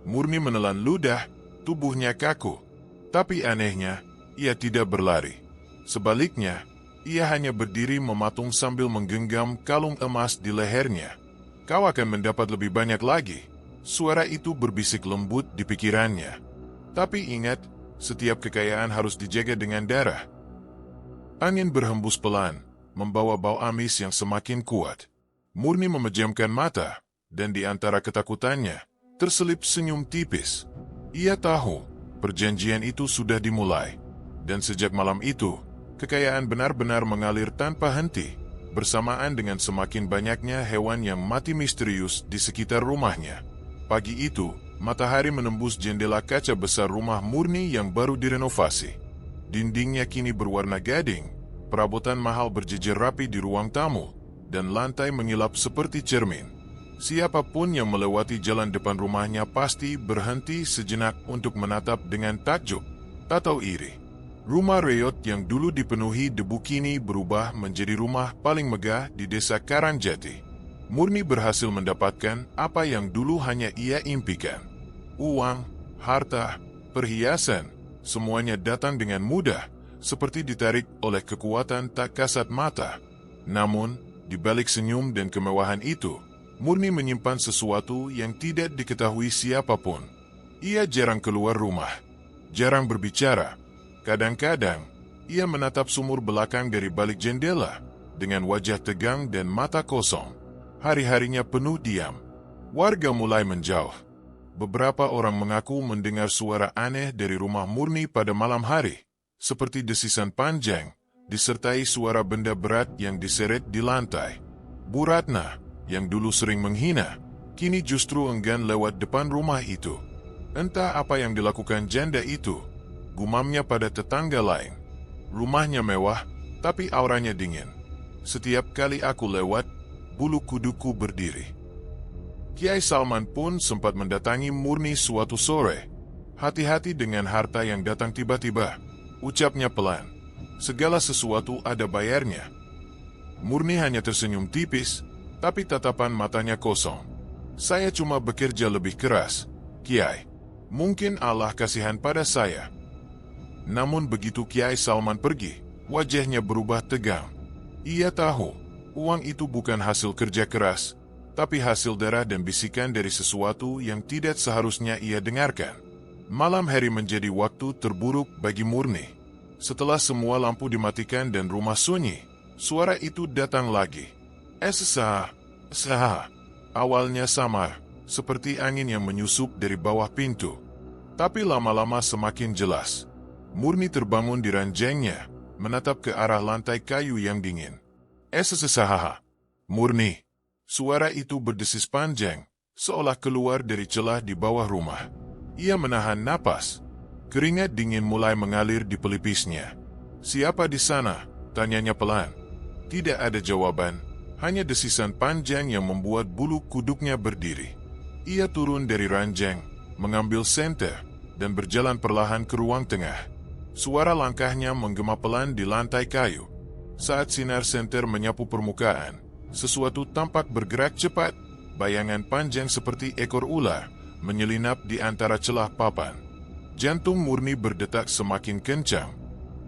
Murni menelan ludah, tubuhnya kaku. Tapi anehnya, ia tidak berlari. Sebaliknya, ia hanya berdiri mematung sambil menggenggam kalung emas di lehernya. Kau akan mendapat lebih banyak lagi. Suara itu berbisik lembut di pikirannya. Tapi ingat, setiap kekayaan harus dijaga dengan darah. Angin berhembus pelan, membawa bau amis yang semakin kuat. Murni memejamkan mata, dan di antara ketakutannya, terselip senyum tipis. Ia tahu, perjanjian itu sudah dimulai. Dan sejak malam itu, kekayaan benar-benar mengalir tanpa henti, bersamaan dengan semakin banyaknya hewan yang mati misterius di sekitar rumahnya. Pagi itu, matahari menembus jendela kaca besar rumah Murni yang baru direnovasi. Dindingnya kini berwarna gading, perabotan mahal berjejer rapi di ruang tamu, dan lantai mengilap seperti cermin. Siapapun yang melewati jalan depan rumahnya pasti berhenti sejenak untuk menatap dengan takjub, atau iri. Rumah Reyot yang dulu dipenuhi debu kini berubah menjadi rumah paling megah di desa Karangjati. Murni berhasil mendapatkan apa yang dulu hanya ia impikan. Uang, harta, perhiasan, semuanya datang dengan mudah, seperti ditarik oleh kekuatan tak kasat mata. Namun, di balik senyum dan kemewahan itu, Murni menyimpan sesuatu yang tidak diketahui siapapun. Ia jarang keluar rumah, jarang berbicara. Kadang-kadang, Ia menatap sumur belakang dari balik jendela, dengan wajah tegang dan mata kosong. Hari-harinya penuh diam. Warga mulai menjauh. Beberapa orang mengaku mendengar suara aneh dari rumah Murni pada malam hari, seperti desisan panjang, disertai suara benda berat yang diseret di lantai. Bu Ratna, yang dulu sering menghina, kini justru enggan lewat depan rumah itu. Entah apa yang dilakukan janda itu, gumamnya pada tetangga lain. Rumahnya mewah, tapi auranya dingin. Setiap kali aku lewat, bulu kuduku berdiri. Kiai Salman pun sempat mendatangi Murni suatu sore. Hati-hati dengan harta yang datang tiba-tiba, ucapnya pelan. Segala sesuatu ada bayarnya. Murni hanya tersenyum tipis, tapi tatapan matanya kosong. Saya cuma bekerja lebih keras, Kiai. Mungkin Allah kasihan pada saya. Namun begitu Kiai Salman pergi, wajahnya berubah tegang. Ia tahu, uang itu bukan hasil kerja keras, tapi hasil darah dan bisikan dari sesuatu yang tidak seharusnya ia dengarkan. Malam hari menjadi waktu terburuk bagi Murni. Setelah semua lampu dimatikan dan rumah sunyi, suara itu datang lagi. Sah. Awalnya samar, seperti angin yang menyusup dari bawah pintu. Tapi lama-lama semakin jelas. Murni terbangun di ranjangnya, menatap ke arah lantai kayu yang dingin. Sah. Murni. Suara itu berdesis panjang, seolah keluar dari celah di bawah rumah. Ia menahan napas. Keringat dingin mulai mengalir di pelipisnya. Siapa di sana? Tanyanya pelan. Tidak ada jawaban, hanya desisan panjang yang membuat bulu kuduknya berdiri. Ia turun dari ranjang, mengambil senter, dan berjalan perlahan ke ruang tengah. Suara langkahnya menggema pelan di lantai kayu. Saat sinar senter menyapu permukaan, sesuatu tampak bergerak cepat. Bayangan panjang seperti ekor ular menyelinap di antara celah papan. Jantung Murni berdetak semakin kencang.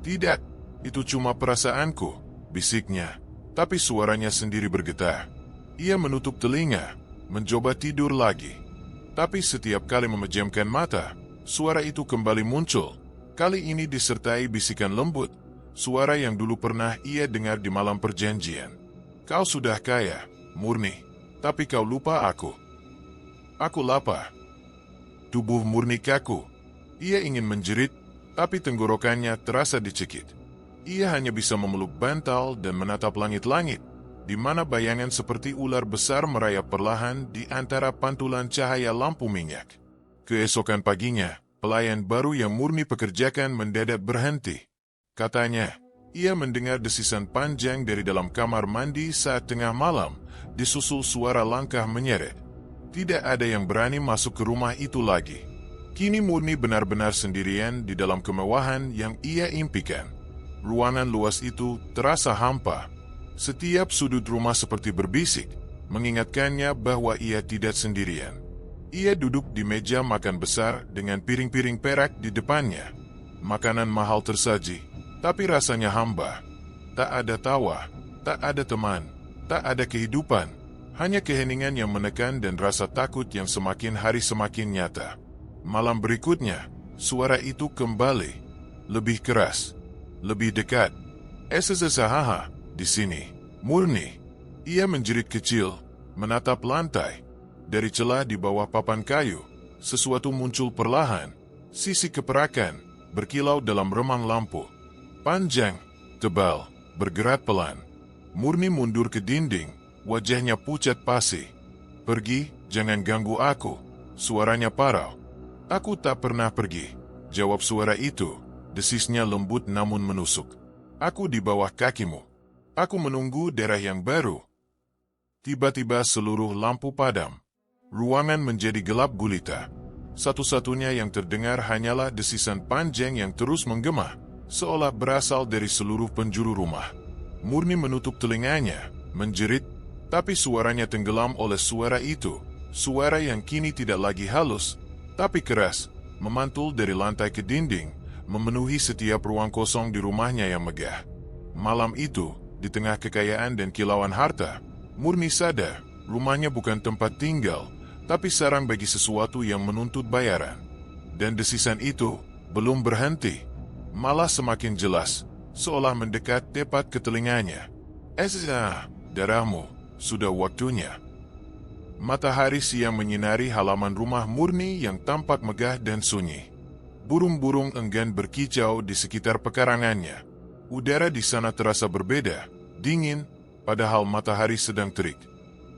Tidak, itu cuma perasaanku, bisiknya. Tapi suaranya sendiri bergetar. Ia menutup telinga, mencoba tidur lagi. Tapi setiap kali memejamkan mata, suara itu kembali muncul. Kali ini disertai bisikan lembut, suara yang dulu pernah ia dengar di malam perjanjian. Kau sudah kaya, Murni, tapi kau lupa aku. Aku lapar. Tubuh Murni kaku. Ia ingin menjerit, tapi tenggorokannya terasa dicekik. Ia hanya bisa memeluk bantal dan menatap langit-langit, di mana bayangan seperti ular besar merayap perlahan di antara pantulan cahaya lampu minyak. Keesokan paginya, pelayan baru yang Murni pekerjakan mendadak berhenti. Katanya, ia mendengar desisan panjang dari dalam kamar mandi saat tengah malam, disusul suara langkah menyeret. Tidak ada yang berani masuk ke rumah itu lagi. Kini Murni benar-benar sendirian di dalam kemewahan yang ia impikan. Ruangan luas itu terasa hampa. Setiap sudut rumah seperti berbisik, mengingatkannya bahwa ia tidak sendirian. Ia duduk di meja makan besar dengan piring-piring perak di depannya. Makanan mahal tersaji, tapi rasanya hamba. Tak ada tawa, tak ada teman, tak ada kehidupan. Hanya keheningan yang menekan dan rasa takut yang semakin hari semakin nyata. Malam berikutnya, suara itu kembali. Lebih keras, lebih dekat. Sah, di sini. Murni. Ia menjerit kecil, menatap lantai. Dari celah di bawah papan kayu, sesuatu muncul perlahan. Sisi keperakan, berkilau dalam remang lampu. Panjang, tebal, bergerak pelan. Murni mundur ke dinding, wajahnya pucat pasi. Pergi, jangan ganggu aku. Suaranya parau. Aku tak pernah pergi, jawab suara itu. Desisnya lembut namun menusuk. Aku di bawah kakimu. Aku menunggu daerah yang baru. Tiba-tiba seluruh lampu padam. Ruangan menjadi gelap gulita. Satu-satunya yang terdengar hanyalah desisan panjang yang terus menggema, seolah berasal dari seluruh penjuru rumah. Murni menutup telinganya, menjerit, tapi suaranya tenggelam oleh suara itu. Suara yang kini tidak lagi halus, tapi keras, memantul dari lantai ke dinding, memenuhi setiap ruang kosong di rumahnya yang megah. Malam itu, di tengah kekayaan dan kilauan harta, Murni sadar, rumahnya bukan tempat tinggal, tapi sarang bagi sesuatu yang menuntut bayaran. Dan desisan itu belum berhenti, malah semakin jelas. seolah mendekat tepat ke telinganya. Darahmu, sudah waktunya. Matahari siang menyinari halaman rumah Murni yang tampak megah dan sunyi. Burung-burung enggan berkicau di sekitar pekarangannya. Udara di sana terasa berbeda, dingin, padahal matahari sedang terik.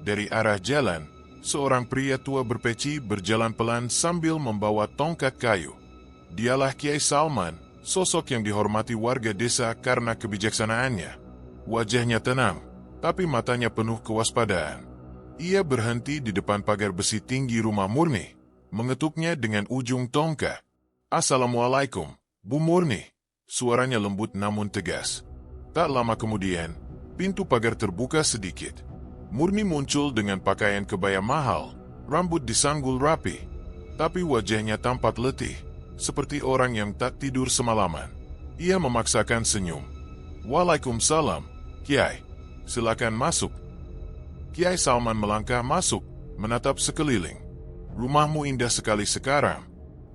Dari arah jalan, seorang pria tua berpeci berjalan pelan sambil membawa tongkat kayu. Dialah Kiai Salman, sosok yang dihormati warga desa karena kebijaksanaannya. Wajahnya tenang, tapi matanya penuh kewaspadaan. Ia berhenti di depan pagar besi tinggi rumah Murni, mengetuknya dengan ujung tongkat. "Assalamualaikum, Bu Murni," suaranya lembut namun tegas. Tak lama kemudian, pintu pagar terbuka sedikit. Murni muncul dengan pakaian kebaya mahal, rambut disanggul rapi, tapi wajahnya tampak letih, seperti orang yang tak tidur semalaman. Ia memaksakan senyum. "Waalaikumsalam, Kiai. Silakan masuk." Kiai Salman melangkah masuk, menatap sekeliling. "Rumahmu indah sekali sekarang.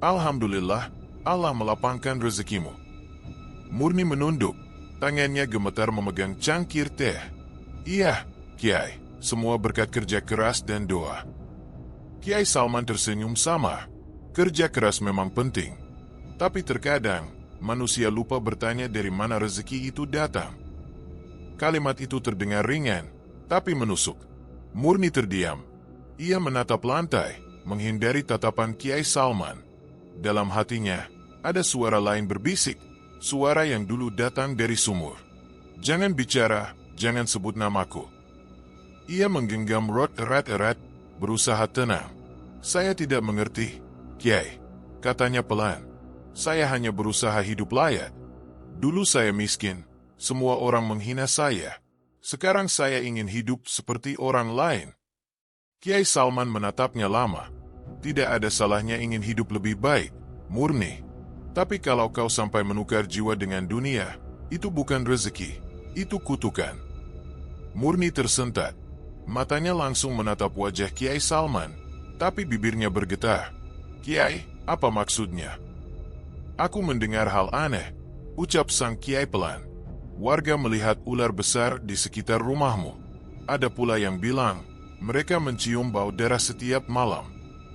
Alhamdulillah, Allah melapangkan rezekimu." Murni menunduk, tangannya gemetar memegang cangkir teh. "Iya, Kiai, semua berkat kerja keras dan doa." Kiai Salman tersenyum samar. Kerja keras memang penting, tapi terkadang manusia lupa bertanya dari mana rezeki itu datang. Kalimat itu terdengar ringan, tapi menusuk. Murni terdiam. Ia menatap lantai, menghindari tatapan Kiai Salman. Dalam hatinya, ada suara lain berbisik, suara yang dulu datang dari sumur. "Jangan bicara, jangan sebut namaku." Ia menggenggam rot erat-erat, berusaha tenang. "Saya tidak mengerti, Kiai," katanya pelan. "Saya hanya berusaha hidup layak. Dulu saya miskin, semua orang menghina saya. Sekarang saya ingin hidup seperti orang lain." Kiai Salman menatapnya lama. "Tidak ada salahnya ingin hidup lebih baik, Murni. Tapi kalau kau sampai menukar jiwa dengan dunia, itu bukan rezeki, itu kutukan." Murni tersentak. Matanya langsung menatap wajah Kiai Salman, tapi bibirnya bergetar. "Kiai, apa maksudnya?" "Aku mendengar hal aneh," ucap sang Kiai pelan. "Warga melihat ular besar di sekitar rumahmu. Ada pula yang bilang, mereka mencium bau darah setiap malam.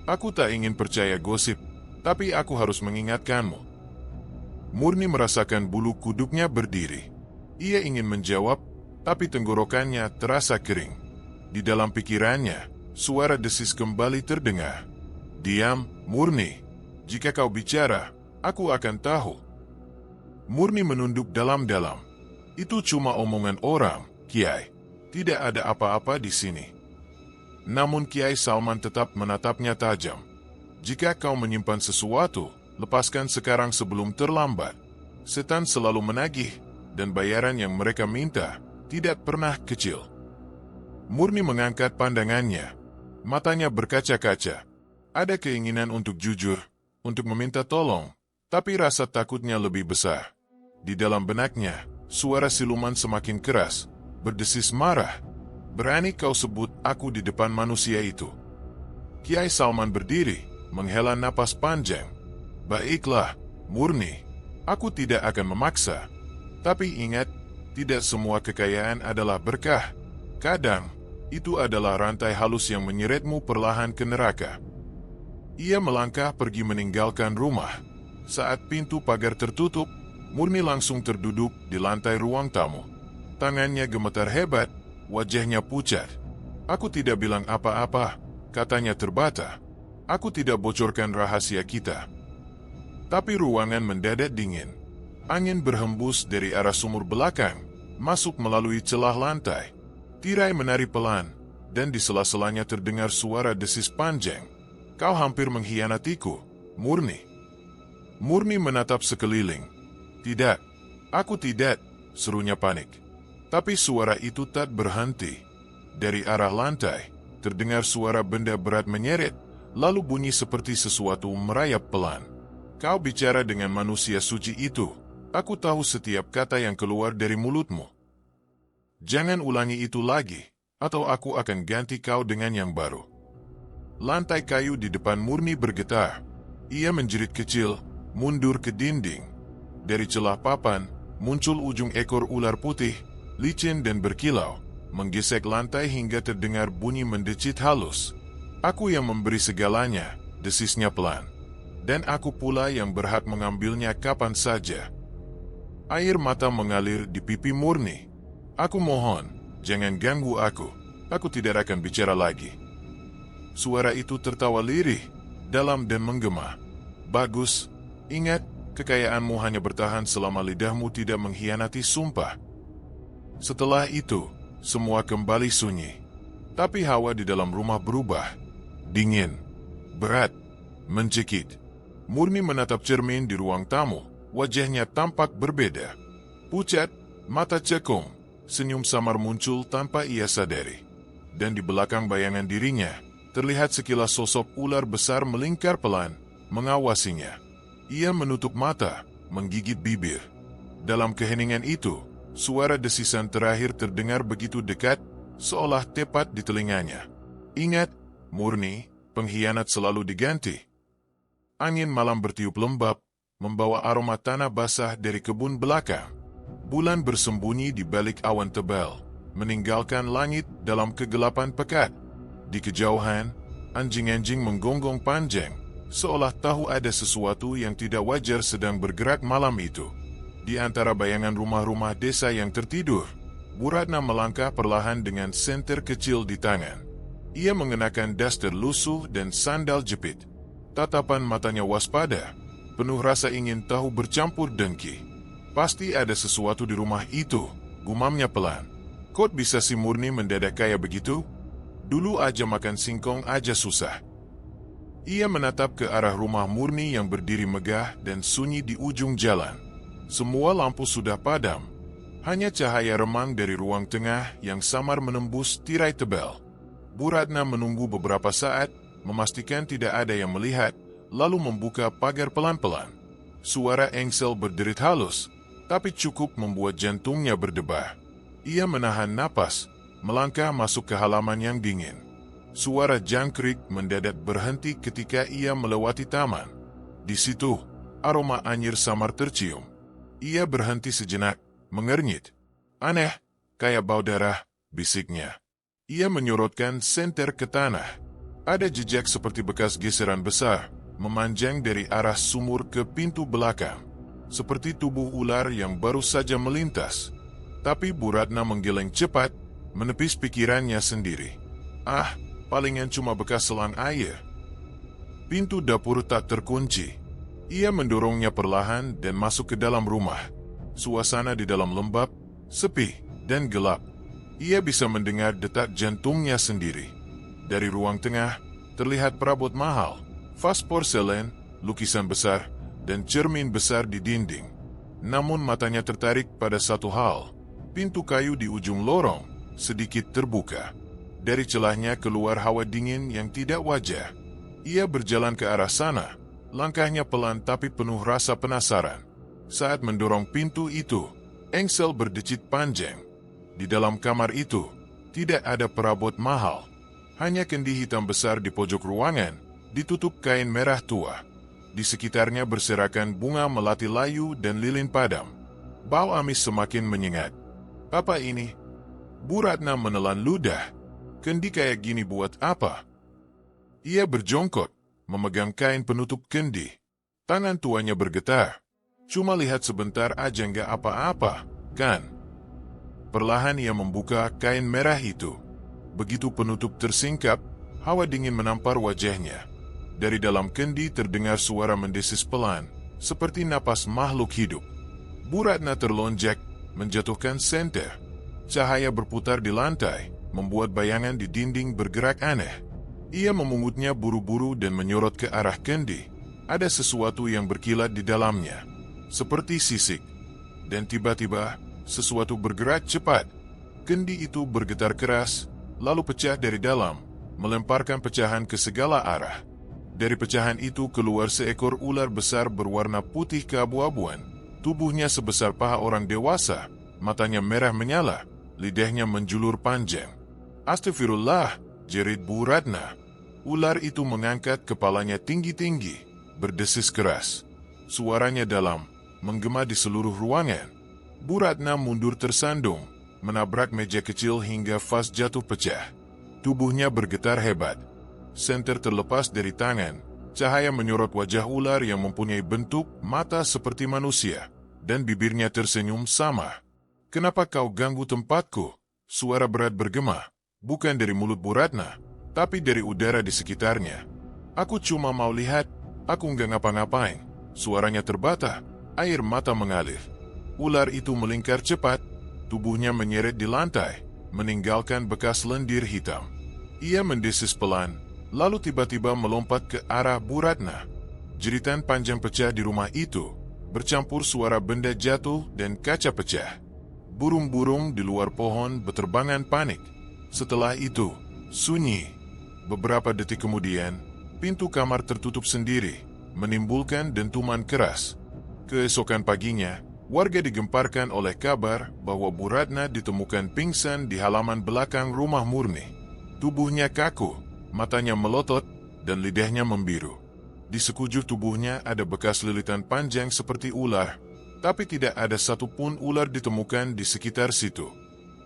Aku tak ingin percaya gosip, tapi aku harus mengingatkanmu." Murni merasakan bulu kuduknya berdiri. Ia ingin menjawab, tapi tenggorokannya terasa kering. Di dalam pikirannya, suara desis kembali terdengar. "Diam, Murni. Jika kau bicara, aku akan tahu." Murni menunduk dalam-dalam. "Itu cuma omongan orang, Kiai. Tidak ada apa-apa di sini." Namun Kiai Salman tetap menatapnya tajam. "Jika kau menyimpan sesuatu, lepaskan sekarang sebelum terlambat. Setan selalu menagih, dan bayaran yang mereka minta tidak pernah kecil." Murni mengangkat pandangannya. Matanya berkaca-kaca. Ada keinginan untuk jujur, untuk meminta tolong, tapi rasa takutnya lebih besar. Di dalam benaknya, suara siluman semakin keras, berdesis marah. "Berani kau sebut aku di depan manusia itu?" Kiai Salman berdiri, menghela napas panjang. "Baiklah, Murni. Aku tidak akan memaksa. Tapi ingat, tidak semua kekayaan adalah berkah. Kadang, itu adalah rantai halus yang menyeretmu perlahan ke neraka." Ia melangkah pergi meninggalkan rumah. Saat pintu pagar tertutup, Murni langsung terduduk di lantai ruang tamu. Tangannya gemetar hebat, wajahnya pucat. "Aku tidak bilang apa-apa," katanya terbata. "Aku tidak bocorkan rahasia kita." Tapi ruangan mendadak dingin. Angin berhembus dari arah sumur belakang, masuk melalui celah lantai. Tirai menari pelan, dan di sela-selanya terdengar suara desis panjang. "Kau hampir mengkhianatiku, Murni." Murni menatap sekeliling. "Tidak, aku tidak," serunya panik. Tapi suara itu tak berhenti. Dari arah lantai, terdengar suara benda berat menyeret, lalu bunyi seperti sesuatu merayap pelan. "Kau bicara dengan manusia suci itu. Aku tahu setiap kata yang keluar dari mulutmu. Jangan ulangi itu lagi, atau aku akan ganti kau dengan yang baru." Lantai kayu di depan Murni bergetar. Ia menjerit kecil, mundur ke dinding. Dari celah papan, muncul ujung ekor ular putih, licin dan berkilau, menggesek lantai hingga terdengar bunyi mendecit halus. Aku yang memberi segalanya, desisnya pelan. Dan aku pula yang berhak mengambilnya kapan saja. Air mata mengalir di pipi Murni. Aku mohon, jangan ganggu aku. Aku tidak akan bicara lagi. Suara itu tertawa lirih, dalam dan menggema. Bagus, ingat, kekayaanmu hanya bertahan selama lidahmu tidak mengkhianati sumpah. Setelah itu, semua kembali sunyi. Tapi hawa di dalam rumah berubah. Dingin, berat, mencekik. Murni menatap cermin di ruang tamu. Wajahnya tampak berbeda. Pucat, mata cekung, senyum samar muncul tanpa ia sadari. Dan di belakang bayangan dirinya, terlihat sekilas sosok ular besar melingkar pelan, mengawasinya. Ia menutup mata, menggigit bibir. Dalam keheningan itu, suara desisan terakhir terdengar begitu dekat, seolah tepat di telinganya. Ingat, Murni, pengkhianat selalu diganti. Angin malam bertiup lembab, membawa aroma tanah basah dari kebun belakang. Bulan bersembunyi di balik awan tebal, meninggalkan langit dalam kegelapan pekat. Di kejauhan, anjing-anjing menggonggong panjang, seolah tahu ada sesuatu yang tidak wajar sedang bergerak malam itu. Di antara bayangan rumah-rumah desa yang tertidur, Bu Ratna melangkah perlahan dengan senter kecil di tangan. Ia mengenakan daster lusuh dan sandal jepit. Tatapan matanya waspada, penuh rasa ingin tahu bercampur dengki. Pasti ada sesuatu di rumah itu, gumamnya pelan. Kok bisa si Murni mendadak kaya begitu? Dulu aja makan singkong aja susah. Ia menatap ke arah rumah Murni yang berdiri megah dan sunyi di ujung jalan. Semua lampu sudah padam. Hanya cahaya remang dari ruang tengah yang samar menembus tirai tebal. Bu Ratna menunggu beberapa saat, memastikan tidak ada yang melihat, lalu membuka pagar pelan-pelan. Suara engsel berderit halus, tapi cukup membuat jantungnya berdebar. Ia menahan napas, melangkah masuk ke halaman yang dingin. Suara jangkrik mendadak berhenti ketika ia melewati taman. Di situ, aroma anyir samar tercium. Ia berhenti sejenak, mengernyit. Aneh, kayak bau darah, bisiknya. Ia menyorotkan senter ke tanah. Ada jejak seperti bekas geseran besar, memanjang dari arah sumur ke pintu belakang. Seperti tubuh ular yang baru saja melintas. Tapi Bu Ratna menggeleng cepat, menepis pikirannya sendiri. Ah, palingan cuma bekas selang air. Pintu dapur tak terkunci. Ia mendorongnya perlahan dan masuk ke dalam rumah. Suasana di dalam lembab, sepi, dan gelap. Ia bisa mendengar detak jantungnya sendiri. Dari ruang tengah, terlihat perabot mahal, vas porselen, lukisan besar, dan cermin besar di dinding. Namun matanya tertarik pada satu hal. Pintu kayu di ujung lorong, sedikit terbuka. Dari celahnya keluar hawa dingin yang tidak wajar. Ia berjalan ke arah sana, langkahnya pelan tapi penuh rasa penasaran. Saat mendorong pintu itu, engsel berdecit panjang. Di dalam kamar itu, tidak ada perabot mahal. Hanya kendi hitam besar di pojok ruangan, ditutup kain merah tua. Di sekitarnya berserakan bunga melati layu dan lilin padam. Bau amis semakin menyengat. Apa ini? Bu Ratna menelan ludah. Kendi kayak gini buat apa? Ia berjongkok, memegang kain penutup kendi. Tangan tuanya bergetar. Cuma lihat sebentar aja nggak apa-apa, kan? Perlahan ia membuka kain merah itu. Begitu penutup tersingkap, hawa dingin menampar wajahnya. Dari dalam kendi terdengar suara mendesis pelan, seperti napas makhluk hidup. Bu Ratna terlonjak, menjatuhkan senter. Cahaya berputar di lantai, membuat bayangan di dinding bergerak aneh. Ia memungutnya buru-buru dan menyorot ke arah kendi. Ada sesuatu yang berkilat di dalamnya, seperti sisik. Dan tiba-tiba, sesuatu bergerak cepat. Kendi itu bergetar keras, lalu pecah dari dalam, melemparkan pecahan ke segala arah. Dari pecahan itu keluar seekor ular besar berwarna putih keabu-abuan. Tubuhnya sebesar paha orang dewasa, matanya merah menyala, lidahnya menjulur panjang. Astagfirullah, jerit Bu Ratna. Ular itu mengangkat kepalanya tinggi-tinggi, berdesis keras. Suaranya dalam, menggema di seluruh ruangan. Bu Ratna mundur tersandung, menabrak meja kecil hingga vas jatuh pecah. Tubuhnya bergetar hebat. Senter terlepas dari tangan. Cahaya menyorot wajah ular yang mempunyai bentuk mata seperti manusia, dan bibirnya tersenyum sama. "Kenapa kau ganggu tempatku?" Suara berat bergema, bukan dari mulut Bu Ratna, tapi dari udara di sekitarnya. "Aku cuma mau lihat, aku nggak ngapa-ngapain." Suaranya terbata, air mata mengalir. Ular itu melingkar cepat, tubuhnya menyeret di lantai, meninggalkan bekas lendir hitam. Ia mendesis pelan, lalu tiba-tiba melompat ke arah Bu Ratna. Jeritan panjang pecah di rumah itu, bercampur suara benda jatuh dan kaca pecah. Burung-burung di luar pohon berterbangan panik. Setelah itu, sunyi. Beberapa detik kemudian, pintu kamar tertutup sendiri, menimbulkan dentuman keras. Keesokan paginya, warga digemparkan oleh kabar bahwa Bu Ratna ditemukan pingsan di halaman belakang rumah Murni. Tubuhnya kaku, matanya melotot, dan lidahnya membiru. Di sekujur tubuhnya ada bekas lilitan panjang seperti ular, tapi tidak ada satupun ular ditemukan di sekitar situ.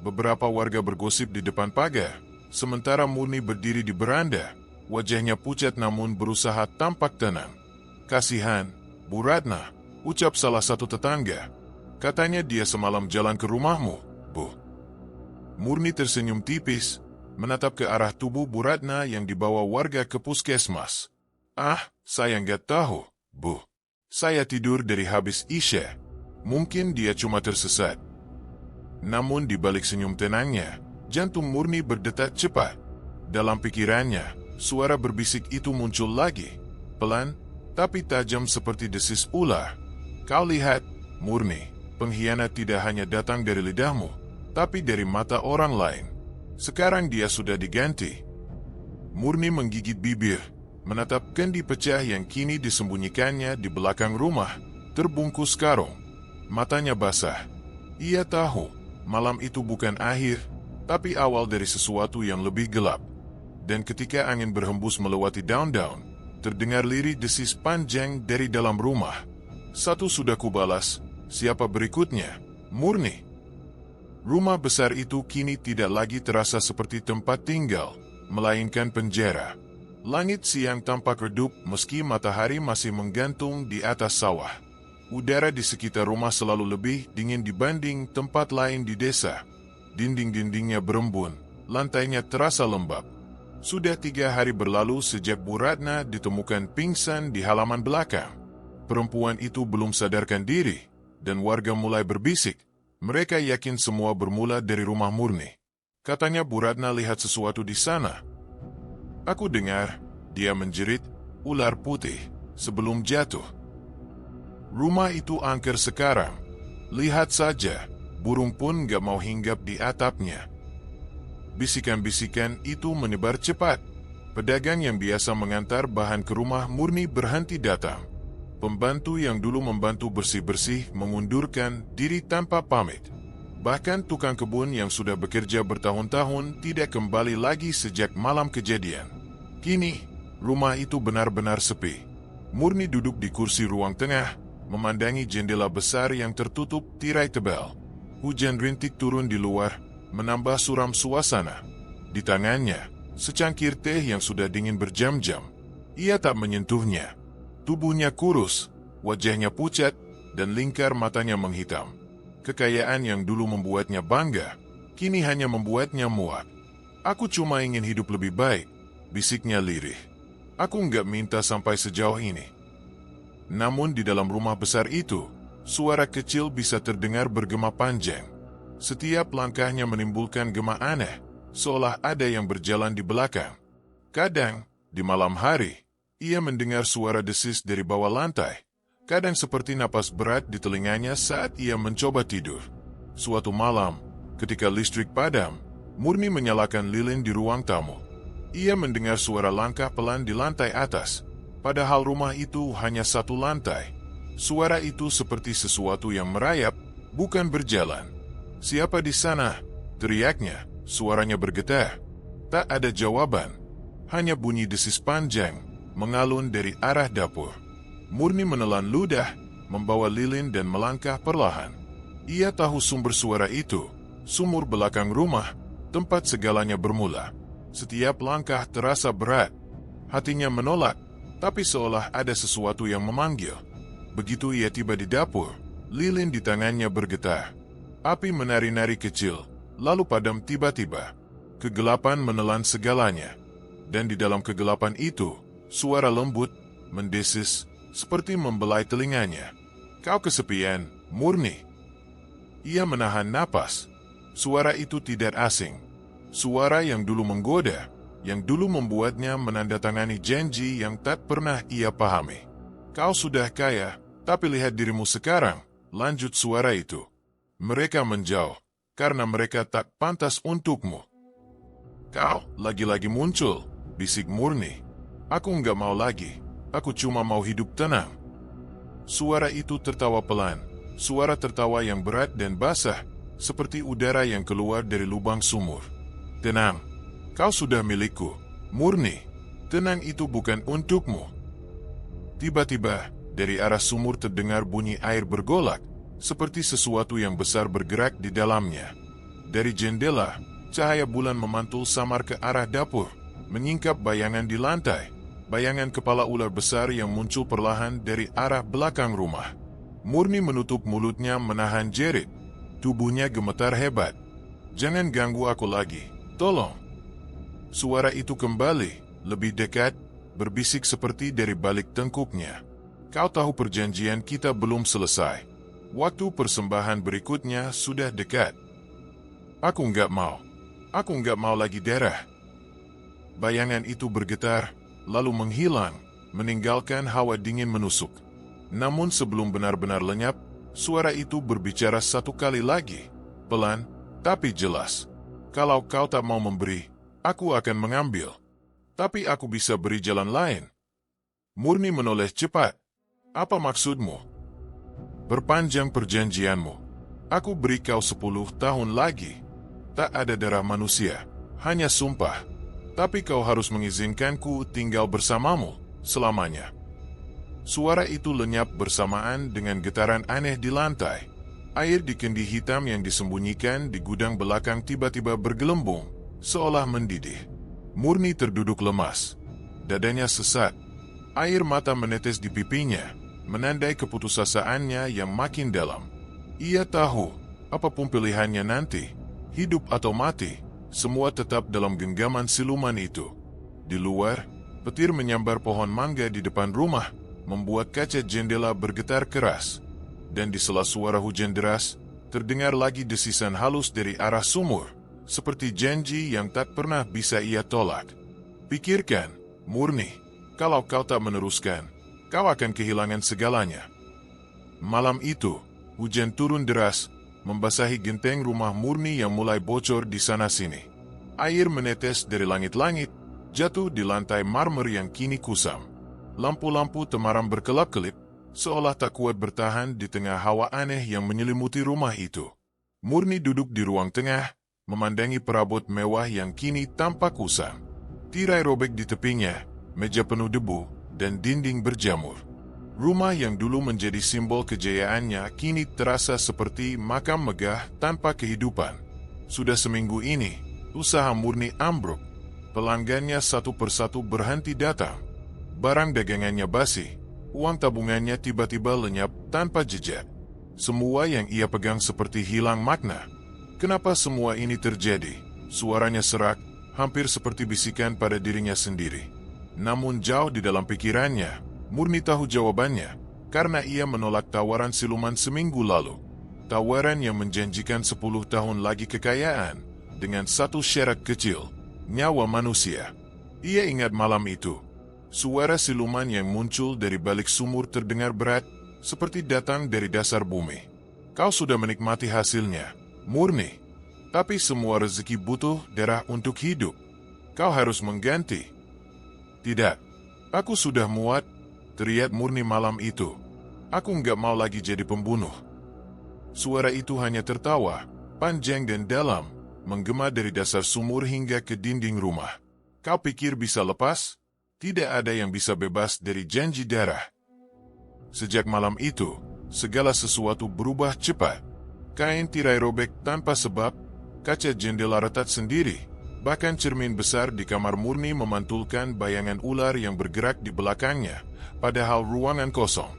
Beberapa warga bergosip di depan pagar, sementara Murni berdiri di beranda, wajahnya pucat namun berusaha tampak tenang. "Kasihan, Bu Ratna," ucap salah satu tetangga. "Katanya dia semalam jalan ke rumahmu, Bu." Murni tersenyum tipis, menatap ke arah tubuh Bu Ratna yang dibawa warga ke puskesmas. "Ah, saya nggak tahu, Bu. Saya tidur dari habis Isya. Mungkin dia cuma tersesat." Namun di balik senyum tenangnya, jantung Murni berdetak cepat. Dalam pikirannya, suara berbisik itu muncul lagi, pelan, tapi tajam seperti desis ular. "Kau lihat, Murni, pengkhianat tidak hanya datang dari lidahmu, tapi dari mata orang lain. Sekarang dia sudah diganti." Murni menggigit bibir, menatap kendi pecah yang kini disembunyikannya di belakang rumah, terbungkus karung. Matanya basah. Ia tahu, malam itu bukan akhir, tapi awal dari sesuatu yang lebih gelap. Dan ketika angin berhembus melewati daun-daun, terdengar lirih desis panjang dari dalam rumah. "Satu sudah kubalas, siapa berikutnya?" "Murni." Rumah besar itu kini tidak lagi terasa seperti tempat tinggal, melainkan penjara. Langit siang tampak redup meski matahari masih menggantung di atas sawah. Udara di sekitar rumah selalu lebih dingin dibanding tempat lain di desa. Dinding-dindingnya berembun, lantainya terasa lembab. Sudah 3 hari berlalu sejak Bu Ratna ditemukan pingsan di halaman belakang. Perempuan itu belum sadarkan diri, dan warga mulai berbisik. Mereka yakin semua bermula dari rumah Murni. Katanya Bu Ratna lihat sesuatu di sana. "Aku dengar," dia menjerit, "ular putih," sebelum jatuh. Rumah itu angker sekarang. Lihat saja, burung pun gak mau hinggap di atapnya. Bisikan-bisikan itu menyebar cepat. Pedagang yang biasa mengantar bahan ke rumah Murni berhenti datang. Pembantu yang dulu membantu bersih-bersih mengundurkan diri tanpa pamit. Bahkan tukang kebun yang sudah bekerja bertahun-tahun tidak kembali lagi sejak malam kejadian. Kini, rumah itu benar-benar sepi. Murni duduk di kursi ruang tengah, memandangi jendela besar yang tertutup tirai tebal. Hujan rintik turun di luar, menambah suram suasana. Di tangannya, secangkir teh yang sudah dingin berjam-jam. Ia tak menyentuhnya. Tubuhnya kurus, wajahnya pucat, dan lingkar matanya menghitam. Kekayaan yang dulu membuatnya bangga, kini hanya membuatnya muak. "Aku cuma ingin hidup lebih baik," bisiknya lirih. "Aku nggak minta sampai sejauh ini." Namun di dalam rumah besar itu, suara kecil bisa terdengar bergema panjang. Setiap langkahnya menimbulkan gema aneh, seolah ada yang berjalan di belakang. Kadang, di malam hari, ia mendengar suara desis dari bawah lantai. Kadang seperti napas berat di telinganya saat ia mencoba tidur. Suatu malam, ketika listrik padam, Murni menyalakan lilin di ruang tamu. Ia mendengar suara langkah pelan di lantai atas. Padahal rumah itu hanya 1 lantai. Suara itu seperti sesuatu yang merayap, bukan berjalan. "Siapa di sana?" teriaknya. Suaranya bergetar. Tak ada jawaban. Hanya bunyi desis panjang, mengalun dari arah dapur. Murni menelan ludah, membawa lilin dan melangkah perlahan. Ia tahu sumber suara itu, sumur belakang rumah, tempat segalanya bermula. Setiap langkah terasa berat. Hatinya menolak, tapi seolah ada sesuatu yang memanggil. Begitu ia tiba di dapur, lilin di tangannya bergetar. Api menari-nari kecil, lalu padam tiba-tiba. Kegelapan menelan segalanya. Dan di dalam kegelapan itu, suara lembut, mendesis, seperti membelai telinganya. Kau kesepian, Murni. Ia menahan napas. Suara itu tidak asing. Suara yang dulu menggoda, yang dulu membuatnya menandatangani janji yang tak pernah ia pahami. Kau sudah kaya, tapi lihat dirimu sekarang, lanjut suara itu. Mereka menjauh, karena mereka tak pantas untukmu. Kau lagi-lagi muncul, bisik Murni. Aku nggak mau lagi, aku cuma mau hidup tenang. Suara itu tertawa pelan. Suara tertawa yang berat dan basah, seperti udara yang keluar dari lubang sumur. Tenang, kau sudah milikku, Murni. Tenang itu bukan untukmu. Tiba-tiba, dari arah sumur terdengar bunyi air bergolak, seperti sesuatu yang besar bergerak di dalamnya. Dari jendela, cahaya bulan memantul samar ke arah dapur, menyingkap bayangan di lantai. Bayangan kepala ular besar yang muncul perlahan dari arah belakang rumah. Murni menutup mulutnya menahan jerit. Tubuhnya gemetar hebat. Jangan ganggu aku lagi, tolong. Suara itu kembali, lebih dekat, berbisik seperti dari balik tengkuknya. Kau tahu perjanjian kita belum selesai. Waktu persembahan berikutnya sudah dekat. Aku nggak mau. Aku nggak mau lagi darah. Bayangan itu bergetar, lalu menghilang, meninggalkan hawa dingin menusuk. Namun sebelum benar-benar lenyap, suara itu berbicara satu kali lagi, pelan, tapi jelas. Kalau kau tak mau memberi, aku akan mengambil. Tapi aku bisa beri jalan lain. Murni menoleh cepat. Apa maksudmu? Perpanjang perjanjianmu. Aku beri kau 10 tahun lagi. Tak ada darah manusia, hanya sumpah. Tapi kau harus mengizinkanku tinggal bersamamu selamanya. Suara itu lenyap bersamaan dengan getaran aneh di lantai. Air di kendi hitam yang disembunyikan di gudang belakang tiba-tiba bergelembung, seolah mendidih. Murni terduduk lemas. Dadanya sesat. Air mata menetes di pipinya, menandai keputusasaannya yang makin dalam. Ia tahu, apapun pilihannya nanti, hidup atau mati, semua tetap dalam genggaman siluman itu. Di luar, petir menyambar pohon mangga di depan rumah, membuat kaca jendela bergetar keras. Dan di sela suara hujan deras, terdengar lagi desisan halus dari arah sumur, seperti janji yang tak pernah bisa ia tolak. Pikirkan, Murni, kalau kau tak meneruskan, kau akan kehilangan segalanya. Malam itu, hujan turun deras, membasahi genteng rumah Murni yang mulai bocor di sana-sini. Air menetes dari langit-langit, jatuh di lantai marmer yang kini kusam. Lampu-lampu temaram berkelap-kelip, seolah tak kuat bertahan di tengah hawa aneh yang menyelimuti rumah itu. Murni duduk di ruang tengah, memandangi perabot mewah yang kini tampak kusam. Tirai robek di tepinya, meja penuh debu, dan dinding berjamur. Rumah yang dulu menjadi simbol kejayaannya kini terasa seperti makam megah tanpa kehidupan. Sudah seminggu ini, usaha Murni ambruk. Pelanggannya satu persatu berhenti datang. Barang dagangannya basi, uang tabungannya tiba-tiba lenyap tanpa jejak. Semua yang ia pegang seperti hilang makna. Kenapa semua ini terjadi? Suaranya serak, hampir seperti bisikan pada dirinya sendiri. Namun jauh di dalam pikirannya, Murni tahu jawabannya, karena ia menolak tawaran siluman seminggu lalu. Tawaran yang menjanjikan 10 tahun lagi kekayaan, dengan satu syarat kecil, nyawa manusia. Ia ingat malam itu. Suara siluman yang muncul dari balik sumur terdengar berat, seperti datang dari dasar bumi. Kau sudah menikmati hasilnya, Murni. Tapi semua rezeki butuh darah untuk hidup. Kau harus mengganti. Tidak, aku sudah muat, teriak Murni malam itu. Aku nggak mau lagi jadi pembunuh. Suara itu hanya tertawa, panjang dan dalam, menggema dari dasar sumur hingga ke dinding rumah. Kau pikir bisa lepas? Tidak ada yang bisa bebas dari janji darah. Sejak malam itu, segala sesuatu berubah cepat. Kain tirai robek tanpa sebab, kaca jendela retak sendiri, bahkan cermin besar di kamar Murni memantulkan bayangan ular yang bergerak di belakangnya, padahal ruangan kosong.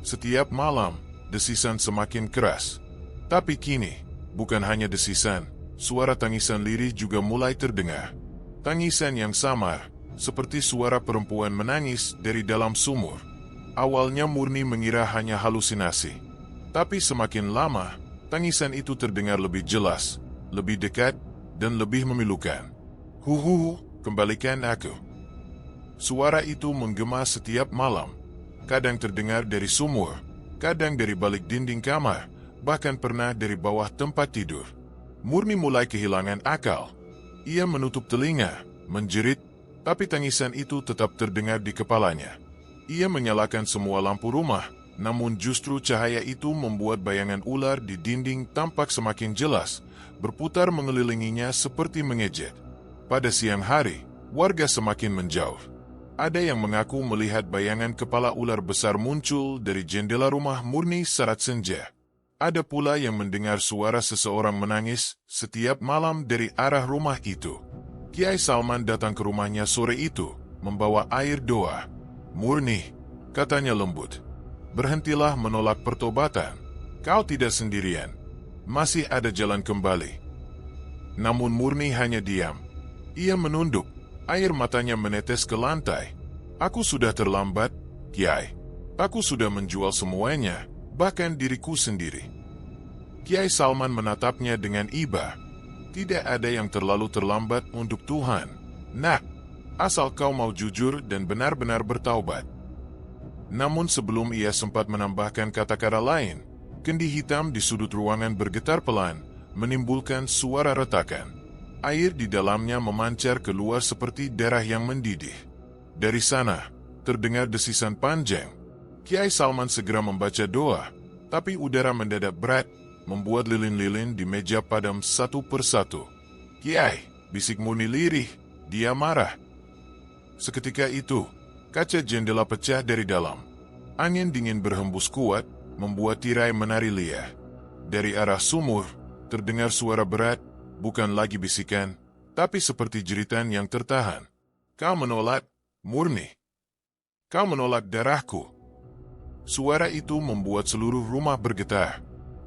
Setiap malam, desisan semakin keras. Tapi kini, bukan hanya desisan, suara tangisan lirih juga mulai terdengar. Tangisan yang samar, seperti suara perempuan menangis dari dalam sumur. Awalnya Murni mengira hanya halusinasi. Tapi semakin lama, tangisan itu terdengar lebih jelas, lebih dekat, dan lebih memilukan. Huhuhu, kembalikan aku. Suara itu menggema setiap malam. Kadang terdengar dari sumur, kadang dari balik dinding kamar, bahkan pernah dari bawah tempat tidur. Murni mulai kehilangan akal. Ia menutup telinga, menjerit, tapi tangisan itu tetap terdengar di kepalanya. Ia menyalakan semua lampu rumah, namun justru cahaya itu membuat bayangan ular di dinding tampak semakin jelas, berputar mengelilinginya seperti mengejek. Pada siang hari, warga semakin menjauh. Ada yang mengaku melihat bayangan kepala ular besar muncul dari jendela rumah Murni saat senja. Ada pula yang mendengar suara seseorang menangis setiap malam dari arah rumah itu. Kiai Salman datang ke rumahnya sore itu, membawa air doa. "Murni," katanya lembut, "berhentilah menolak pertobatan. Kau tidak sendirian. Masih ada jalan kembali." Namun Murni hanya diam. Ia menunduk, air matanya menetes ke lantai. "Aku sudah terlambat, Kiai. Aku sudah menjual semuanya, bahkan diriku sendiri." Kiai Salman menatapnya dengan iba. "Tidak ada yang terlalu terlambat untuk Tuhan, Nak. Asal kau mau jujur dan benar-benar bertaubat." Namun sebelum ia sempat menambahkan kata-kata lain, kendi hitam di sudut ruangan bergetar pelan, menimbulkan suara retakan. Air di dalamnya memancar keluar seperti darah yang mendidih. Dari sana, terdengar desisan panjang. Kiai Salman segera membaca doa, tapi udara mendadak berat, membuat lilin-lilin di meja padam satu persatu. "Kiai," bisik Murni lirih, dia marah. Seketika itu, kaca jendela pecah dari dalam. Angin dingin berhembus kuat, membuat tirai menari liar. Dari arah sumur, terdengar suara berat, bukan lagi bisikan, tapi seperti jeritan yang tertahan. "Kau menolak, Murni. Kau menolak darahku." Suara itu membuat seluruh rumah bergetar.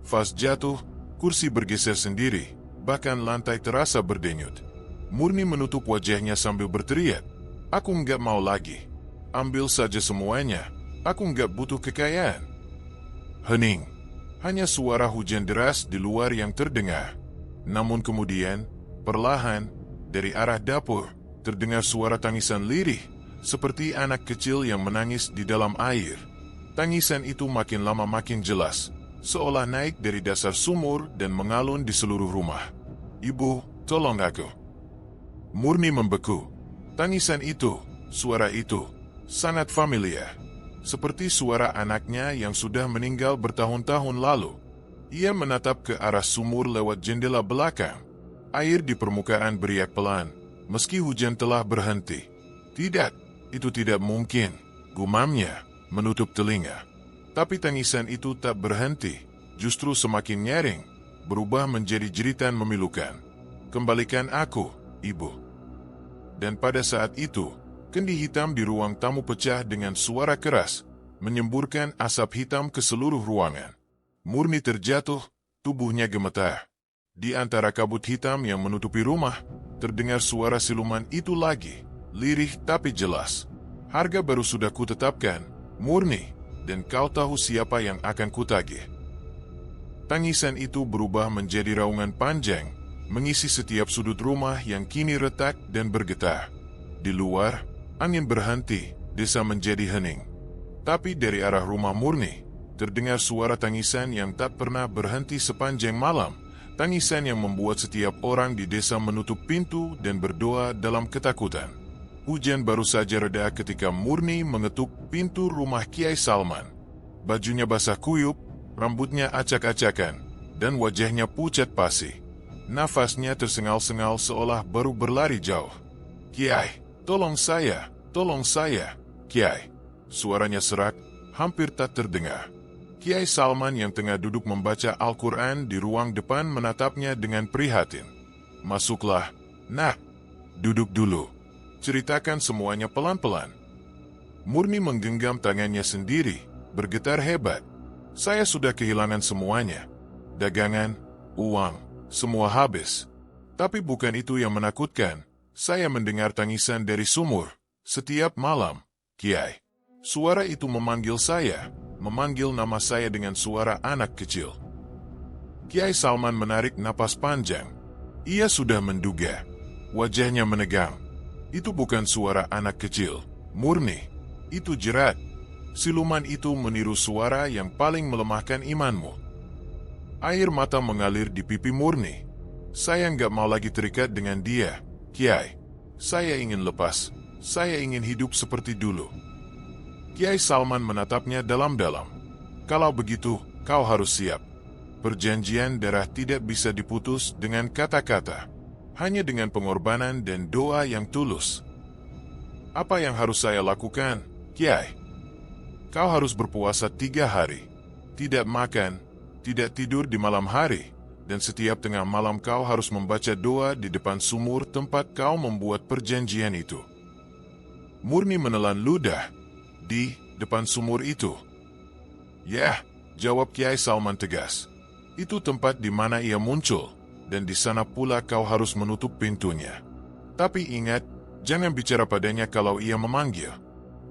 Vas jatuh, kursi bergeser sendiri, bahkan lantai terasa berdenyut. Murni menutup wajahnya sambil berteriak, "Aku nggak mau lagi. Ambil saja semuanya. Aku nggak butuh kekayaan." Hening. Hanya suara hujan deras di luar yang terdengar. Namun kemudian, perlahan, dari arah dapur, terdengar suara tangisan lirih, seperti anak kecil yang menangis di dalam air. Tangisan itu makin lama makin jelas, seolah naik dari dasar sumur dan mengalun di seluruh rumah. "Ibu, tolong aku." Murni membeku. Tangisan itu, suara itu, sangat familiar. Seperti suara anaknya yang sudah meninggal bertahun-tahun lalu. Ia menatap ke arah sumur lewat jendela belakang. Air di permukaan beriak pelan, meski hujan telah berhenti. "Tidak, itu tidak mungkin," gumamnya, menutup telinga. Tapi tangisan itu tak berhenti, justru semakin nyaring, berubah menjadi jeritan memilukan. "Kembalikan aku, Ibu." Dan pada saat itu, kendi hitam di ruang tamu pecah dengan suara keras, menyemburkan asap hitam ke seluruh ruangan. Murni terjatuh, tubuhnya gemetar. Di antara kabut hitam yang menutupi rumah, terdengar suara siluman itu lagi, lirih tapi jelas. "Harga baru sudah kutetapkan, Murni, dan kau tahu siapa yang akan kutagih." Tangisan itu berubah menjadi raungan panjang, mengisi setiap sudut rumah yang kini retak dan bergetar. Di luar, angin berhenti, desa menjadi hening. Tapi dari arah rumah Murni, terdengar suara tangisan yang tak pernah berhenti sepanjang malam, tangisan yang membuat setiap orang di desa menutup pintu dan berdoa dalam ketakutan. Hujan baru saja reda ketika Murni mengetuk pintu rumah Kiai Salman. Bajunya basah kuyup, rambutnya acak-acakan, dan wajahnya pucat pasi. Nafasnya tersengal-sengal seolah baru berlari jauh. "Kiai, tolong saya, Kiai." Suaranya serak, hampir tak terdengar. Kiai Salman yang tengah duduk membaca Al-Quran di ruang depan menatapnya dengan prihatin. "Masuklah, nak. Duduk dulu. Ceritakan semuanya pelan-pelan." Murni menggenggam tangannya sendiri, bergetar hebat. "Saya sudah kehilangan semuanya. Dagangan, uang, semua habis. Tapi bukan itu yang menakutkan. Saya mendengar tangisan dari sumur setiap malam, Kiai. Suara itu memanggil saya, memanggil nama saya dengan suara anak kecil." Kiai Salman menarik napas panjang. Ia sudah menduga. Wajahnya menegang. Itu bukan suara anak kecil, Murni. Itu jerat. Siluman itu meniru suara yang paling melemahkan imanmu. Air mata mengalir di pipi Murni. "Saya nggak mau lagi terikat dengan dia, Kiai. Saya ingin lepas. Saya ingin hidup seperti dulu." Kiai Salman menatapnya dalam-dalam. "Kalau begitu, kau harus siap. Perjanjian darah tidak bisa diputus dengan kata-kata. Hanya dengan pengorbanan dan doa yang tulus." "Apa yang harus saya lakukan, Kiai?" "Kau harus berpuasa 3 hari. Tidak makan, tidak tidur di malam hari. Dan setiap tengah malam kau harus membaca doa di depan sumur tempat kau membuat perjanjian itu." Murni menelan ludah. "Di depan sumur itu?" "Ya," jawab Kiai Salman tegas. "Itu tempat di mana ia muncul, dan di sana pula kau harus menutup pintunya. Tapi ingat, jangan bicara padanya kalau ia memanggil.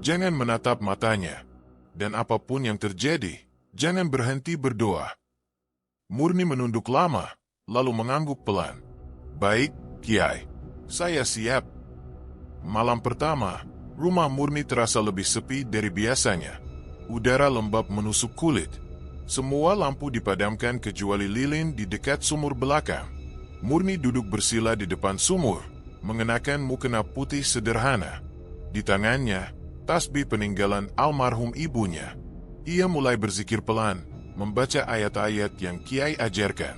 Jangan menatap matanya. Dan apapun yang terjadi, jangan berhenti berdoa." Murni menunduk lama, lalu mengangguk pelan. "Baik, Kiai. Saya siap." Malam pertama, rumah Murni terasa lebih sepi dari biasanya. Udara lembab menusuk kulit. Semua lampu dipadamkan kecuali lilin di dekat sumur belakang. Murni duduk bersila di depan sumur, mengenakan mukena putih sederhana. Di tangannya, tasbih peninggalan almarhum ibunya. Ia mulai berzikir pelan, membaca ayat-ayat yang Kiai ajarkan.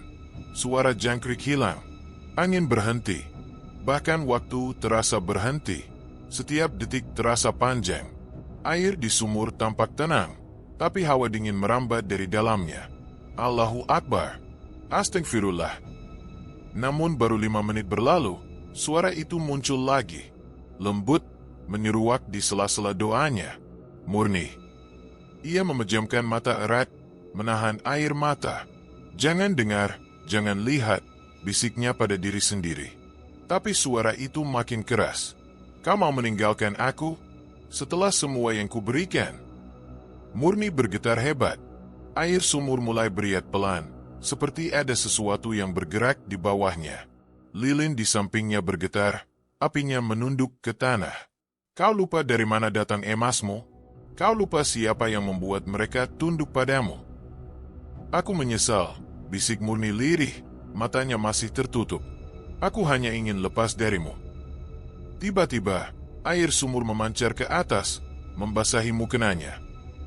Suara jangkrik hilang. Angin berhenti. Bahkan waktu terasa berhenti. Setiap detik terasa panjang. Air di sumur tampak tenang, tapi hawa dingin merambat dari dalamnya. "Allahu Akbar. Astagfirullah." Namun baru 5 menit berlalu, suara itu muncul lagi. Lembut, menyeruak di sela-sela doanya. Murni. Ia memejamkan mata erat, menahan air mata. "Jangan dengar, jangan lihat," bisiknya pada diri sendiri. Tapi suara itu makin keras. "Kau mau meninggalkan aku? Setelah semua yang kuberikan?" Murni bergetar hebat. Air sumur mulai beriat pelan, seperti ada sesuatu yang bergerak di bawahnya. Lilin di sampingnya bergetar, apinya menunduk ke tanah. "Kau lupa dari mana datang emasmu? Kau lupa siapa yang membuat mereka tunduk padamu?" "Aku menyesal," bisik Murni lirih, matanya masih tertutup. "Aku hanya ingin lepas darimu." Tiba-tiba, air sumur memancar ke atas, membasahi mukenanya.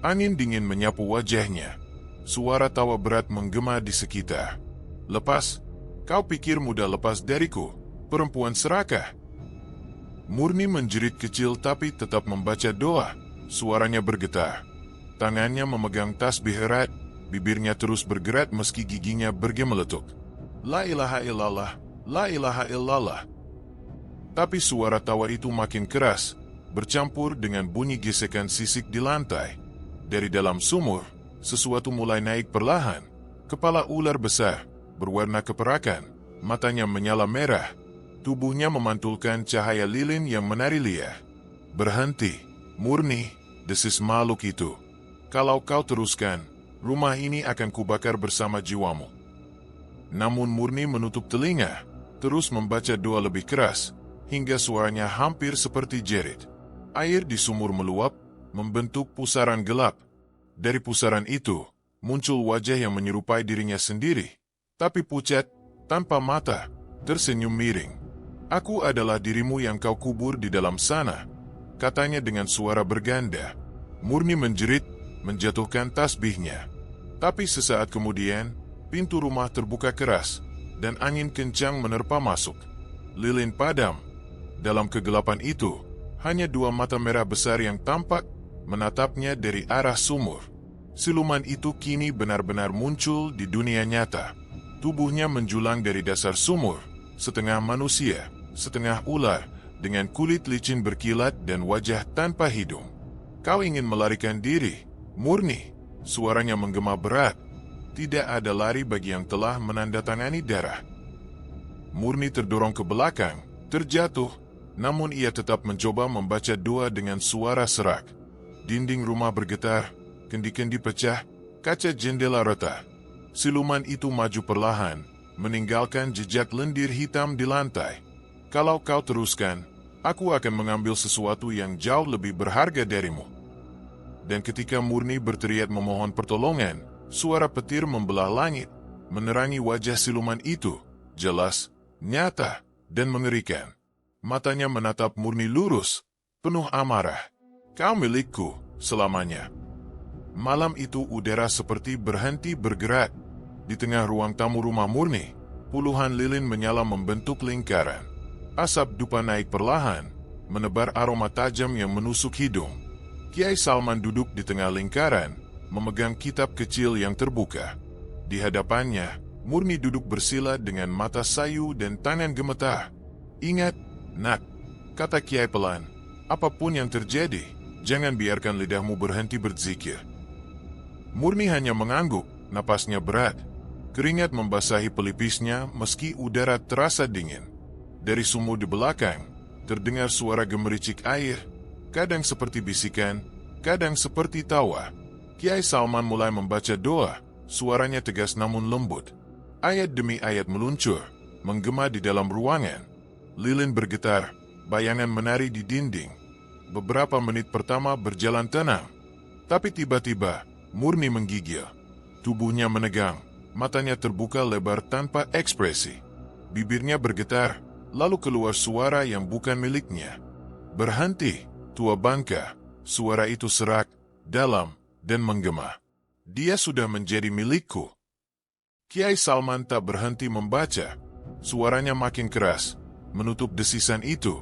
Angin dingin menyapu wajahnya. Suara tawa berat menggema di sekitar. "Lepas? Kau pikir mudah lepas dariku, perempuan serakah?" Murni menjerit kecil tapi tetap membaca doa. Suaranya bergetar. Tangannya memegang tasbih erat, bibirnya terus bergerak meski giginya bergemeletuk. "La ilaha illallah, la ilaha illallah." Tapi suara tawa itu makin keras, bercampur dengan bunyi gesekan sisik di lantai. Dari dalam sumur, sesuatu mulai naik perlahan. Kepala ular besar, berwarna keperakan, matanya menyala merah. Tubuhnya memantulkan cahaya lilin yang menari liar. "Berhenti, Murni," desis makhluk itu. "Kalau kau teruskan, rumah ini akan kubakar bersama jiwamu." Namun Murni menutup telinga, terus membaca doa lebih keras, hingga suaranya hampir seperti jerit. Air di sumur meluap, membentuk pusaran gelap. Dari pusaran itu, muncul wajah yang menyerupai dirinya sendiri, tapi pucat, tanpa mata, tersenyum miring. "Aku adalah dirimu yang kau kubur di dalam sana," katanya dengan suara berganda. Murni menjerit, menjatuhkan tasbihnya. Tapi sesaat kemudian, pintu rumah terbuka keras, dan angin kencang menerpa masuk. Lilin padam. Dalam kegelapan itu, hanya 2 mata merah besar yang tampak, menatapnya dari arah sumur. Siluman itu kini benar-benar muncul di dunia nyata. Tubuhnya menjulang dari dasar sumur, setengah manusia, setengah ular, dengan kulit licin berkilat dan wajah tanpa hidung. Kau ingin melarikan diri, Murni? Suaranya menggema berat. Tidak ada lari bagi yang telah menandatangani darah. Murni terdorong ke belakang, terjatuh, namun ia tetap mencoba membaca doa dengan suara serak. Dinding rumah bergetar, kendi-kendi pecah, kaca jendela retak. Siluman itu maju perlahan, meninggalkan jejak lendir hitam di lantai. Kalau kau teruskan, aku akan mengambil sesuatu yang jauh lebih berharga darimu. Dan ketika Murni berteriak memohon pertolongan, suara petir membelah langit, menerangi wajah siluman itu, jelas, nyata, dan mengerikan. Matanya menatap Murni lurus, penuh amarah. Kau milikku, selamanya. Malam itu udara seperti berhenti bergerak. Di tengah ruang tamu rumah Murni, puluhan lilin menyala membentuk lingkaran. Asap dupa naik perlahan, menebar aroma tajam yang menusuk hidung. Kiai Salman duduk di tengah lingkaran, memegang kitab kecil yang terbuka. Di hadapannya, Murni duduk bersila dengan mata sayu dan tangan gemetar. Ingat, nak, kata Kiai pelan, apapun yang terjadi, jangan biarkan lidahmu berhenti berzikir. Murni hanya mengangguk, napasnya berat. Keringat membasahi pelipisnya meski udara terasa dingin. Dari sumur di belakang, terdengar suara gemericik air, kadang seperti bisikan, kadang seperti tawa. Kiai Salman mulai membaca doa, suaranya tegas namun lembut. Ayat demi ayat meluncur, menggema di dalam ruangan. Lilin bergetar, bayangan menari di dinding. Beberapa menit pertama berjalan tenang, tapi tiba-tiba Murni menggigil. Tubuhnya menegang, matanya terbuka lebar tanpa ekspresi. Bibirnya bergetar, lalu keluar suara yang bukan miliknya. Berhenti, tua bangka. Suara itu serak, dalam, dan menggema. Dia sudah menjadi milikku. Kiai Salman tak berhenti membaca. Suaranya makin keras, menutup desisan itu.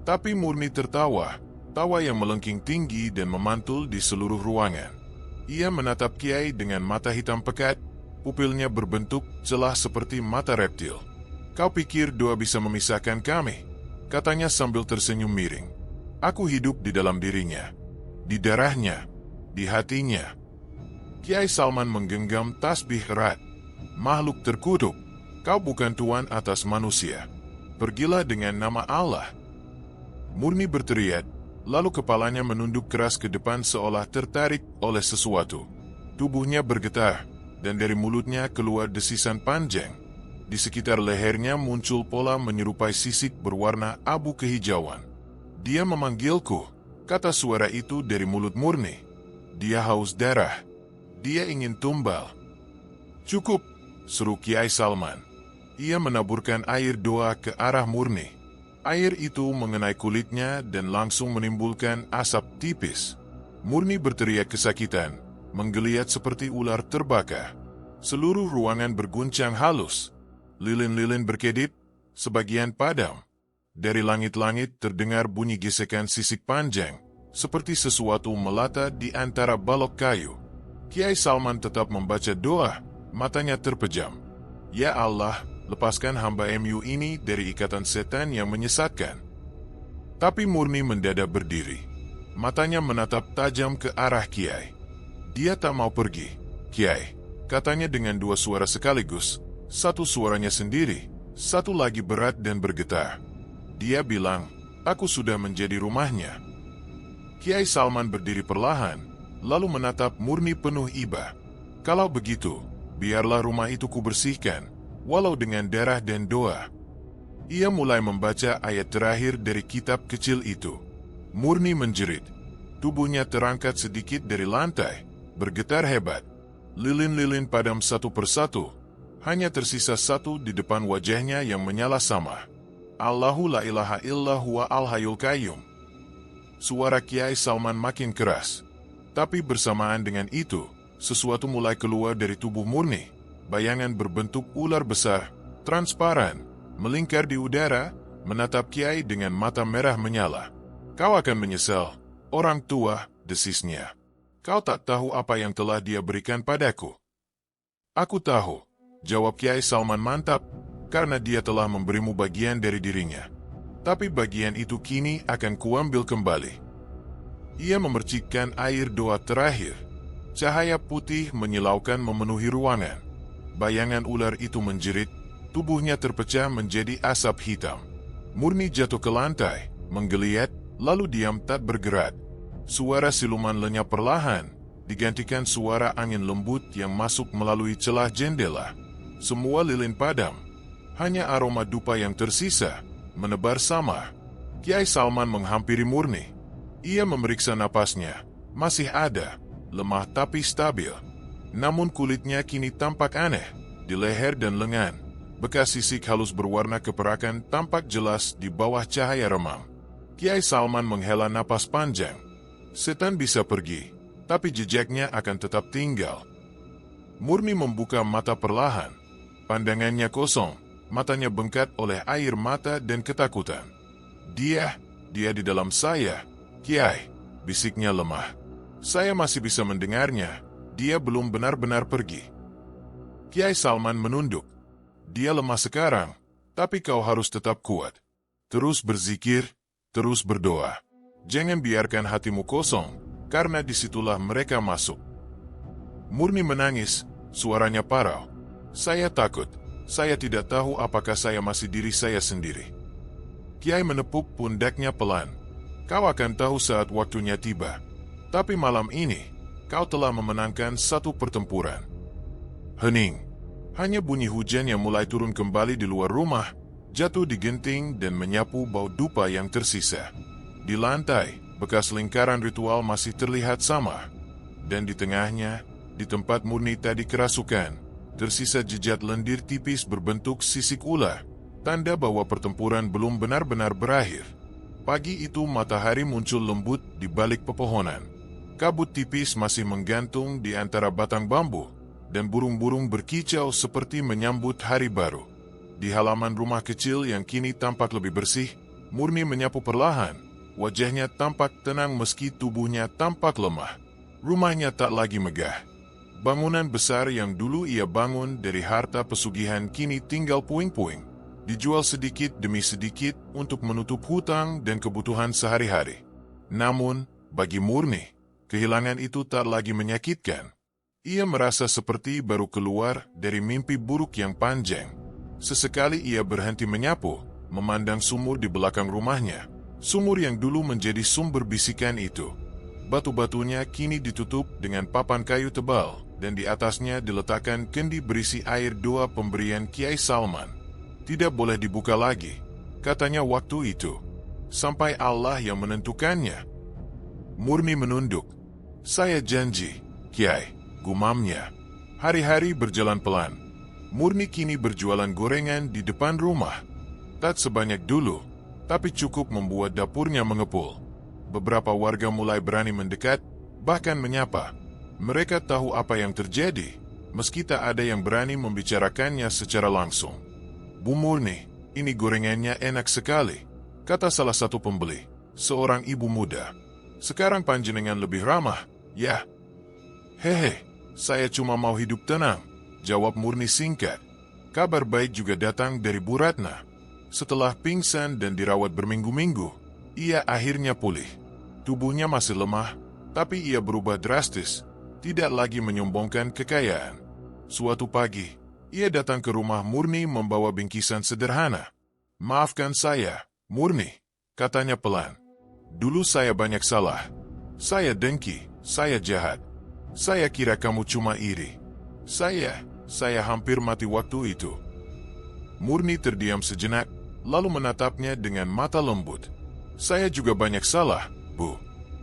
Tapi Murni tertawa, tawa yang melengking tinggi dan memantul di seluruh ruangan. Ia menatap Kiai dengan mata hitam pekat, pupilnya berbentuk celah seperti mata reptil. Kau pikir doa bisa memisahkan kami? Katanya sambil tersenyum miring. Aku hidup di dalam dirinya, di darahnya, di hatinya. Kiai Salman menggenggam tasbih erat. Makhluk terkutuk, kau bukan tuan atas manusia. Pergilah dengan nama Allah. Murni berteriak, lalu kepalanya menunduk keras ke depan seolah tertarik oleh sesuatu. Tubuhnya bergetar, dan dari mulutnya keluar desisan panjang. Di sekitar lehernya muncul pola menyerupai sisik berwarna abu kehijauan. Dia memanggilku, kata suara itu dari mulut Murni. Dia haus darah. Dia ingin tumbal. Cukup, seru Kiai Salman. Ia menaburkan air doa ke arah Murni. Air itu mengenai kulitnya dan langsung menimbulkan asap tipis. Murni berteriak kesakitan, menggeliat seperti ular terbakar. Seluruh ruangan berguncang halus. Lilin-lilin berkedip, sebagian padam. Dari langit-langit terdengar bunyi gesekan sisik panjang, seperti sesuatu melata di antara balok kayu. Kiai Salman tetap membaca doa, matanya terpejam. Ya Allah, lepaskan hamba MU ini dari ikatan setan yang menyesatkan. Tapi Murni mendadak berdiri. Matanya menatap tajam ke arah Kiai. Dia tak mau pergi. Kiai, katanya dengan dua suara sekaligus, satu suaranya sendiri, satu lagi berat dan bergetar. Dia bilang, aku sudah menjadi rumahnya. Kiai Salman berdiri perlahan, lalu menatap Murni penuh iba. Kalau begitu, biarlah rumah itu kubersihkan, walau dengan darah dan doa. Ia mulai membaca ayat terakhir dari kitab kecil itu. Murni menjerit. Tubuhnya terangkat sedikit dari lantai, bergetar hebat. Lilin-lilin padam satu persatu. Hanya tersisa satu di depan wajahnya yang menyala sama. Allahu la ilaha illa huwa al-hayyul qayyum. Suara Kiai Salman makin keras. Tapi bersamaan dengan itu, sesuatu mulai keluar dari tubuh Murni. Bayangan berbentuk ular besar, transparan, melingkar di udara, menatap Kiai dengan mata merah menyala. Kau akan menyesal, orang tua, desisnya. Kau tak tahu apa yang telah dia berikan padaku. Aku tahu, jawab Kiai Salman mantap, karena dia telah memberimu bagian dari dirinya. Tapi bagian itu kini akan kuambil kembali. Ia memercikkan air doa terakhir. Cahaya putih menyilaukan memenuhi ruangan. Bayangan ular itu menjerit, tubuhnya terpecah menjadi asap hitam. Murni jatuh ke lantai, menggeliat, lalu diam tak bergerak. Suara siluman lenyap perlahan, digantikan suara angin lembut yang masuk melalui celah jendela. Semua lilin padam. Hanya aroma dupa yang tersisa, menebar samar. Kiai Salman menghampiri Murni. Ia memeriksa napasnya. Masih ada, lemah tapi stabil. Namun kulitnya kini tampak aneh. Di leher dan lengan, bekas sisik halus berwarna keperakan tampak jelas di bawah cahaya remang. Kiai Salman menghela napas panjang. Setan bisa pergi, tapi jejaknya akan tetap tinggal. Murni membuka mata perlahan. Pandangannya kosong, matanya bengkak oleh air mata dan ketakutan. Dia di dalam saya, Kiai, bisiknya lemah. Saya masih bisa mendengarnya, dia belum benar-benar pergi. Kiai Salman menunduk. Dia lemah sekarang, tapi kau harus tetap kuat. Terus berzikir, terus berdoa. Jangan biarkan hatimu kosong, karena disitulah mereka masuk. Murni menangis, suaranya parau. Saya takut, saya tidak tahu apakah saya masih diri saya sendiri. Kiai menepuk pundaknya pelan. Kau akan tahu saat waktunya tiba. Tapi malam ini, kau telah memenangkan satu pertempuran. Hening. Hanya bunyi hujan yang mulai turun kembali di luar rumah, jatuh di genting dan menyapu bau dupa yang tersisa. Di lantai, bekas lingkaran ritual masih terlihat sama. Dan di tengahnya, di tempat Murni tadi kerasukan, tersisa jejak lendir tipis berbentuk sisik ular, tanda bahwa pertempuran belum benar-benar berakhir. Pagi itu matahari muncul lembut di balik pepohonan. Kabut tipis masih menggantung di antara batang bambu, dan burung-burung berkicau seperti menyambut hari baru. Di halaman rumah kecil yang kini tampak lebih bersih, Murni menyapu perlahan. Wajahnya tampak tenang meski tubuhnya tampak lemah. Rumahnya tak lagi megah. Bangunan besar yang dulu ia bangun dari harta pesugihan kini tinggal puing-puing. Dijual sedikit demi sedikit untuk menutup hutang dan kebutuhan sehari-hari. Namun, bagi Murni, kehilangan itu tak lagi menyakitkan. Ia merasa seperti baru keluar dari mimpi buruk yang panjang. Sesekali ia berhenti menyapu, memandang sumur di belakang rumahnya. Sumur yang dulu menjadi sumber bisikan itu. Batu-batunya kini ditutup dengan papan kayu tebal, dan di atasnya diletakkan kendi berisi air doa pemberian Kiai Salman. Tidak boleh dibuka lagi, katanya waktu itu, sampai Allah yang menentukannya. Murni menunduk. Saya janji, Kiai, gumamnya. Hari-hari berjalan pelan. Murni kini berjualan gorengan di depan rumah. Tak sebanyak dulu, tapi cukup membuat dapurnya mengepul. Beberapa warga mulai berani mendekat, bahkan menyapa. Mereka tahu apa yang terjadi, meski tak ada yang berani membicarakannya secara langsung. Bu Murni, ini gorengannya enak sekali, kata salah satu pembeli, seorang ibu muda. Sekarang panjenengan lebih ramah, ya? Hehe, saya cuma mau hidup tenang, jawab Murni singkat. Kabar baik juga datang dari Bu Ratna. Setelah pingsan dan dirawat berminggu-minggu, ia akhirnya pulih. Tubuhnya masih lemah, tapi ia berubah drastis, tidak lagi menyombongkan kekayaan. Suatu pagi, ia datang ke rumah Murni membawa bingkisan sederhana. Maafkan saya, Murni, katanya pelan. Dulu saya banyak salah. Saya dengki, saya jahat. Saya kira kamu cuma iri. Saya hampir mati waktu itu. Murni terdiam sejenak, lalu menatapnya dengan mata lembut. Saya juga banyak salah, Bu.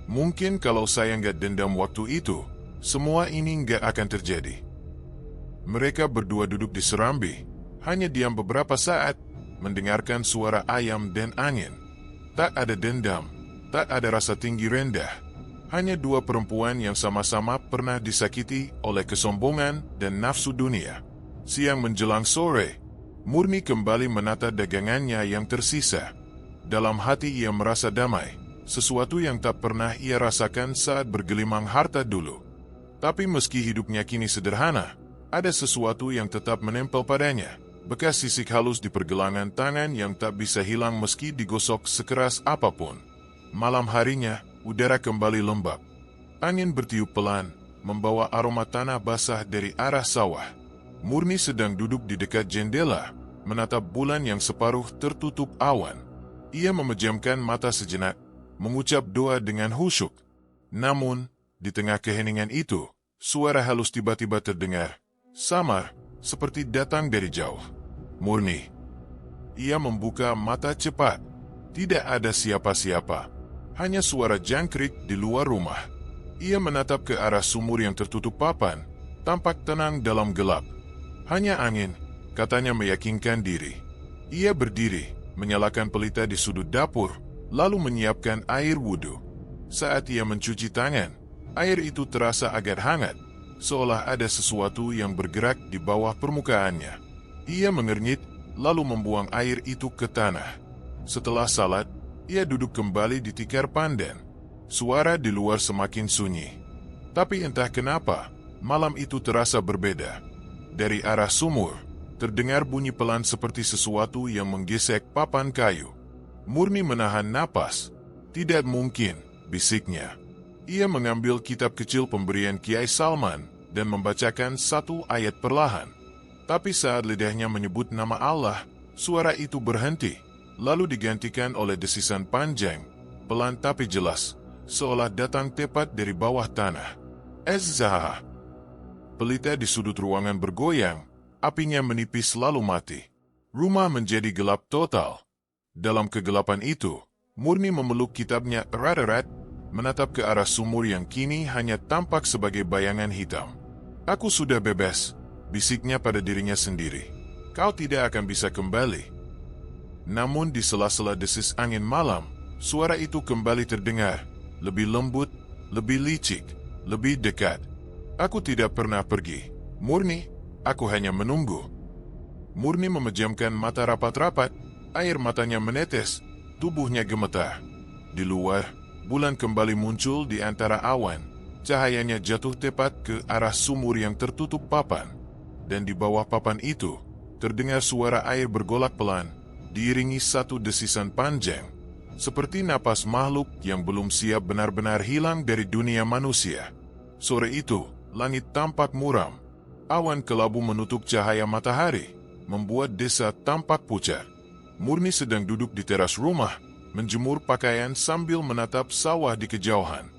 Mungkin kalau saya nggak dendam waktu itu, semua ini nggak akan terjadi. Mereka berdua duduk di serambi, hanya diam beberapa saat, mendengarkan suara ayam dan angin. Tak ada dendam, tak ada rasa tinggi rendah. Hanya dua perempuan yang sama-sama pernah disakiti oleh kesombongan dan nafsu dunia. Siang menjelang sore, Murni kembali menata dagangannya yang tersisa. Dalam hati ia merasa damai, sesuatu yang tak pernah ia rasakan saat bergelimang harta dulu. Tapi meski hidupnya kini sederhana, ada sesuatu yang tetap menempel padanya. Bekas sisik halus di pergelangan tangan yang tak bisa hilang meski digosok sekeras apapun. Malam harinya, udara kembali lembab. Angin bertiup pelan, membawa aroma tanah basah dari arah sawah. Murni sedang duduk di dekat jendela, menatap bulan yang separuh tertutup awan. Ia memejamkan mata sejenak, mengucap doa dengan khusyuk. Namun, di tengah keheningan itu, suara halus tiba-tiba terdengar. Samar, seperti datang dari jauh. Murni. Ia membuka mata cepat. Tidak ada siapa-siapa. Hanya suara jangkrik di luar rumah. Ia menatap ke arah sumur yang tertutup papan, tampak tenang dalam gelap. Hanya angin, katanya meyakinkan diri. Ia berdiri, menyalakan pelita di sudut dapur, lalu menyiapkan air wudhu. Saat ia mencuci tangan, air itu terasa agak hangat, seolah ada sesuatu yang bergerak di bawah permukaannya. Ia mengernyit, lalu membuang air itu ke tanah. Setelah salat, ia duduk kembali di tikar pandan. Suara di luar semakin sunyi. Tapi entah kenapa, malam itu terasa berbeda. Dari arah sumur, terdengar bunyi pelan seperti sesuatu yang menggesek papan kayu. Murni menahan napas. Tidak mungkin, bisiknya. Ia mengambil kitab kecil pemberian Kiai Salman dan membacakan satu ayat perlahan. Tapi saat lidahnya menyebut nama Allah, suara itu berhenti, lalu digantikan oleh desisan panjang, pelan tapi jelas, seolah datang tepat dari bawah tanah. Ezzah. Pelita di sudut ruangan bergoyang, apinya menipis lalu mati. Rumah menjadi gelap total. Dalam kegelapan itu, Murni memeluk kitabnya erat-erat, menatap ke arah sumur yang kini hanya tampak sebagai bayangan hitam. Aku sudah bebas, bisiknya pada dirinya sendiri. Kau tidak akan bisa kembali. Namun di sela-sela desis angin malam, suara itu kembali terdengar, lebih lembut, lebih licik, lebih dekat. Aku tidak pernah pergi, Murni, aku hanya menunggu. Murni memejamkan mata rapat-rapat, air matanya menetes, tubuhnya gemetar. Di luar, bulan kembali muncul di antara awan, cahayanya jatuh tepat ke arah sumur yang tertutup papan. Dan di bawah papan itu, terdengar suara air bergolak pelan, diiringi satu desisan panjang, seperti napas makhluk yang belum siap benar-benar hilang dari dunia manusia. Sore itu, langit tampak muram. Awan kelabu menutup cahaya matahari, membuat desa tampak pucat. Murni sedang duduk di teras rumah, menjemur pakaian sambil menatap sawah di kejauhan.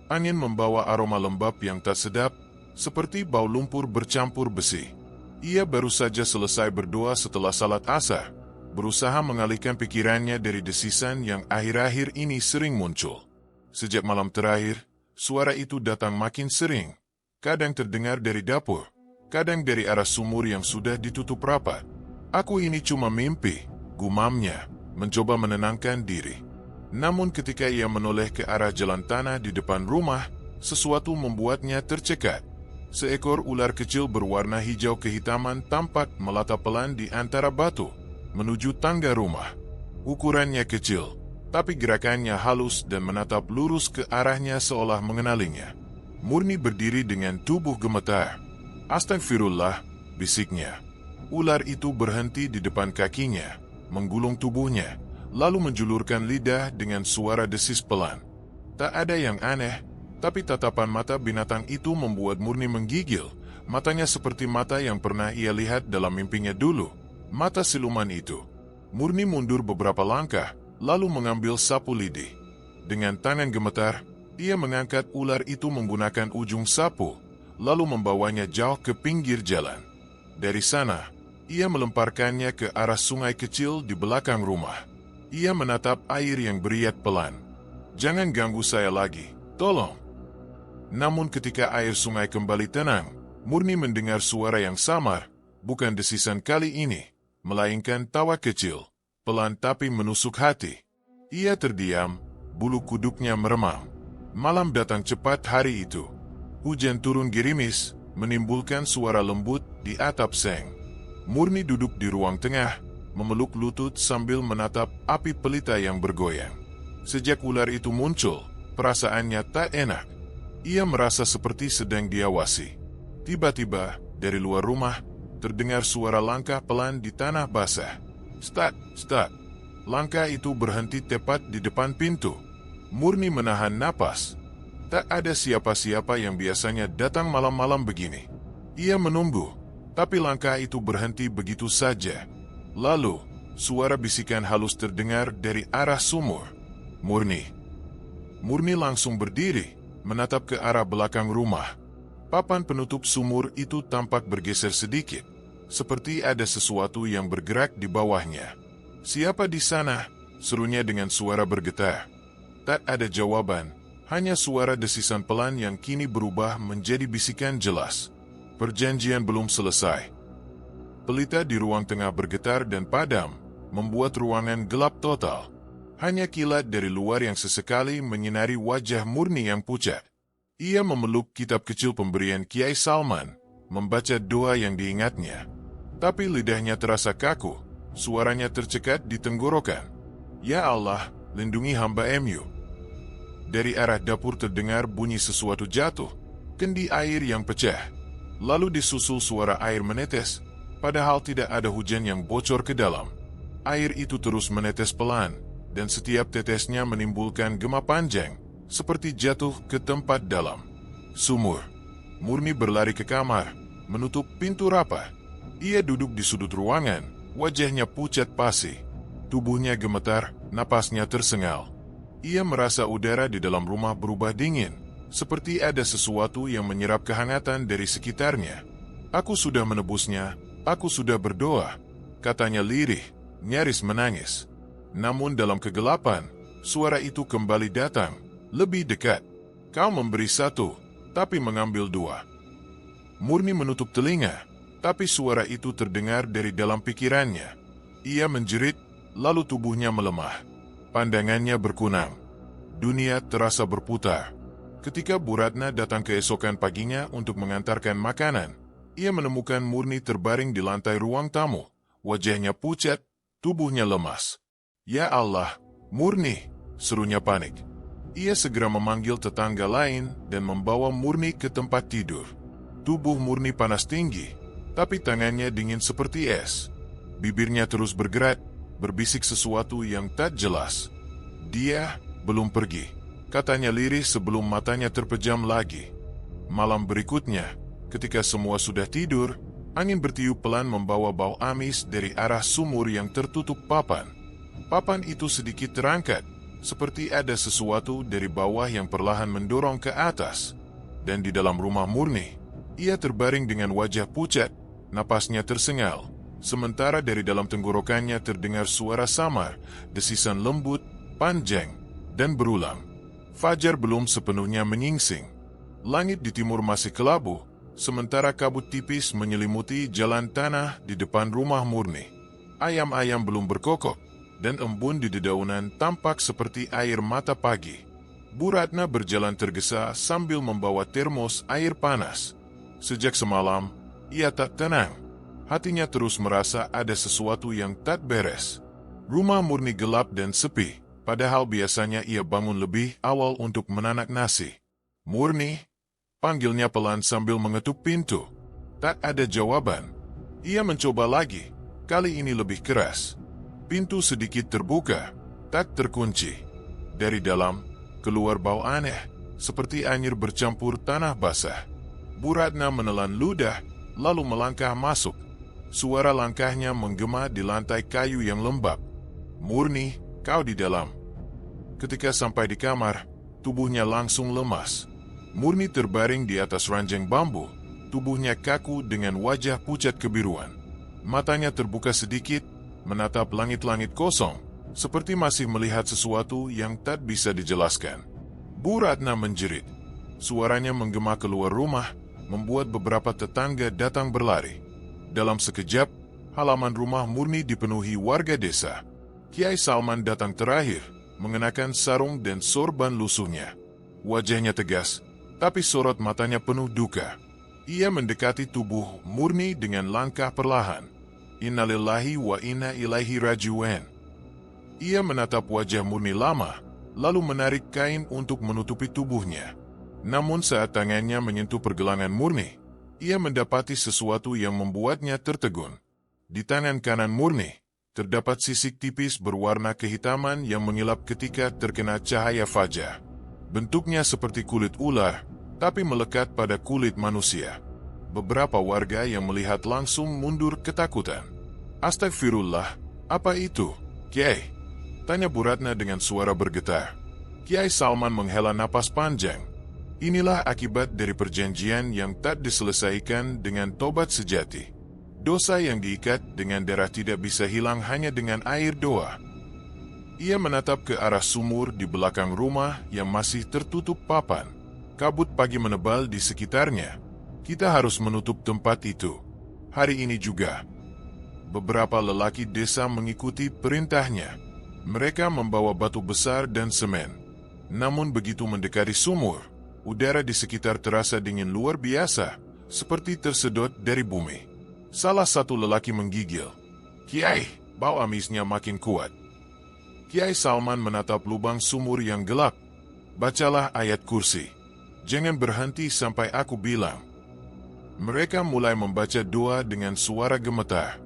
Angin membawa aroma lembab yang tak sedap, seperti bau lumpur bercampur besi. Ia baru saja selesai berdoa setelah salat asar, berusaha mengalihkan pikirannya dari desisan yang akhir-akhir ini sering muncul. Sejak malam terakhir, suara itu datang makin sering. Kadang terdengar dari dapur, kadang dari arah sumur yang sudah ditutup rapat. Aku ini cuma mimpi, gumamnya, mencoba menenangkan diri. Namun ketika ia menoleh ke arah jalan tanah di depan rumah, sesuatu membuatnya tercekat. Seekor ular kecil berwarna hijau kehitaman tampak melata pelan di antara batu, menuju tangga rumah. Ukurannya kecil, tapi gerakannya halus dan menatap lurus ke arahnya seolah mengenalinya. Murni berdiri dengan tubuh gemetar. Astagfirullah, bisiknya. Ular itu berhenti di depan kakinya, menggulung tubuhnya, lalu menjulurkan lidah dengan suara desis pelan. Tak ada yang aneh, tapi tatapan mata binatang itu membuat Murni menggigil. Matanya seperti mata yang pernah ia lihat dalam mimpinya dulu. Mata siluman itu. Murni mundur beberapa langkah, lalu mengambil sapu lidi. Dengan tangan gemetar, ia mengangkat ular itu menggunakan ujung sapu, lalu membawanya jauh ke pinggir jalan. Dari sana, ia melemparkannya ke arah sungai kecil di belakang rumah. Ia menatap air yang beriat pelan. Jangan ganggu saya lagi, tolong. Namun ketika air sungai kembali tenang, Murni mendengar suara yang samar, bukan desisan kali ini, melainkan tawa kecil, pelan tapi menusuk hati. Ia terdiam, bulu kuduknya meremang. Malam datang cepat hari itu. Hujan turun gerimis, menimbulkan suara lembut di atap seng. Murni duduk di ruang tengah, memeluk lutut sambil menatap api pelita yang bergoyang. Sejak ular itu muncul, perasaannya tak enak. Ia merasa seperti sedang diawasi. Tiba-tiba, dari luar rumah, terdengar suara langkah pelan di tanah basah. Stat, stat. Langkah itu berhenti tepat di depan pintu. Murni menahan napas. Tak ada siapa-siapa yang biasanya datang malam-malam begini. Ia menunggu, tapi langkah itu berhenti begitu saja. Lalu, suara bisikan halus terdengar dari arah sumur. Murni. Murni langsung berdiri, menatap ke arah belakang rumah. Papan penutup sumur itu tampak bergeser sedikit, seperti ada sesuatu yang bergerak di bawahnya. "Siapa di sana?" serunya dengan suara bergetar. Tak ada jawaban, hanya suara desisan pelan yang kini berubah menjadi bisikan jelas. Perjanjian belum selesai. Pelita di ruang tengah bergetar dan padam, membuat ruangan gelap total. Hanya kilat dari luar yang sesekali menyinari wajah Murni yang pucat. Ia memeluk kitab kecil pemberian Kiai Salman, membaca doa yang diingatnya. Tapi lidahnya terasa kaku, suaranya tercekat di tenggorokan. "Ya Allah, lindungi hamba MU." Dari arah dapur terdengar bunyi sesuatu jatuh, kendi air yang pecah. Lalu disusul suara air menetes, padahal tidak ada hujan yang bocor ke dalam. Air itu terus menetes pelan, dan setiap tetesnya menimbulkan gema panjang, seperti jatuh ke tempat dalam sumur. Murni berlari ke kamar, menutup pintu rapat. Ia duduk di sudut ruangan, wajahnya pucat pasi. Tubuhnya gemetar, napasnya tersengal. Ia merasa udara di dalam rumah berubah dingin, seperti ada sesuatu yang menyerap kehangatan dari sekitarnya. "Aku sudah menebusnya, aku sudah berdoa," katanya lirih, nyaris menangis. Namun dalam kegelapan, suara itu kembali datang, lebih dekat. "Kau memberi satu, tapi mengambil dua." Murni menutup telinga, tapi suara itu terdengar dari dalam pikirannya. Ia menjerit, lalu tubuhnya melemah. Pandangannya berkunang. Dunia terasa berputar. Ketika Bu Ratna datang keesokan paginya untuk mengantarkan makanan, ia menemukan Murni terbaring di lantai ruang tamu. Wajahnya pucat, tubuhnya lemas. "Ya Allah, Murni!" serunya panik. Ia segera memanggil tetangga lain dan membawa Murni ke tempat tidur. Tubuh Murni panas tinggi, tapi tangannya dingin seperti es. Bibirnya terus bergerak, berbisik sesuatu yang tak jelas. "Dia belum pergi," katanya lirih sebelum matanya terpejam lagi. Malam berikutnya, ketika semua sudah tidur, angin bertiup pelan membawa bau amis dari arah sumur yang tertutup papan. Papan itu sedikit terangkat, seperti ada sesuatu dari bawah yang perlahan mendorong ke atas. Dan di dalam rumah Murni, ia terbaring dengan wajah pucat, napasnya tersengal. Sementara dari dalam tenggorokannya terdengar suara samar, desisan lembut, panjang, dan berulang. Fajar belum sepenuhnya menyingsing. Langit di timur masih kelabu, sementara kabut tipis menyelimuti jalan tanah di depan rumah Murni. Ayam-ayam belum berkokok, dan embun di dedaunan tampak seperti air mata pagi. Bu Ratna berjalan tergesa sambil membawa termos air panas. Sejak semalam, ia tak tenang. Hatinya terus merasa ada sesuatu yang tak beres. Rumah Murni gelap dan sepi, padahal biasanya ia bangun lebih awal untuk menanak nasi. "Murni," panggilnya pelan sambil mengetuk pintu. Tak ada jawaban. Ia mencoba lagi, kali ini lebih keras. Pintu sedikit terbuka, tak terkunci. Dari dalam, keluar bau aneh, seperti anyir bercampur tanah basah. Bu Ratna menelan ludah, lalu melangkah masuk. Suara langkahnya menggema di lantai kayu yang lembab. "Murni, kau di dalam." Ketika sampai di kamar, tubuhnya langsung lemas. Murni terbaring di atas ranjang bambu, tubuhnya kaku dengan wajah pucat kebiruan. Matanya terbuka sedikit, menatap langit-langit kosong, seperti masih melihat sesuatu yang tak bisa dijelaskan. Bu Ratna menjerit. Suaranya menggema keluar rumah, membuat beberapa tetangga datang berlari. Dalam sekejap, halaman rumah Murni dipenuhi warga desa. Kiai Salman datang terakhir, mengenakan sarung dan sorban lusuhnya. Wajahnya tegas, tapi sorot matanya penuh duka. Ia mendekati tubuh Murni dengan langkah perlahan. "Innalillahi wa inna ilaihi raji'un." Ia menatap wajah Murni lama, lalu menarik kain untuk menutupi tubuhnya. Namun saat tangannya menyentuh pergelangan Murni, ia mendapati sesuatu yang membuatnya tertegun. Di tangan kanan Murni, terdapat sisik tipis berwarna kehitaman yang mengilap ketika terkena cahaya fajar. Bentuknya seperti kulit ular, tapi melekat pada kulit manusia. Beberapa warga yang melihat langsung mundur ketakutan. "Astagfirullah, apa itu, Kiai?" tanya Bu Ratna dengan suara bergetar. Kiai Salman menghela napas panjang. Inilah akibat dari perjanjian yang tak diselesaikan dengan tobat sejati. Dosa yang diikat dengan darah tidak bisa hilang hanya dengan air doa. Ia menatap ke arah sumur di belakang rumah yang masih tertutup papan. Kabut pagi menebal di sekitarnya. Kita harus menutup tempat itu. Hari ini juga. Beberapa lelaki desa mengikuti perintahnya. Mereka membawa batu besar dan semen. Namun begitu mendekati sumur, udara di sekitar terasa dingin luar biasa, seperti tersedot dari bumi. Salah satu lelaki menggigil. "Kiai, bau amisnya makin kuat." Kiai Salman menatap lubang sumur yang gelap. "Bacalah ayat kursi. Jangan berhenti sampai aku bilang." Mereka mulai membaca doa dengan suara gemetar.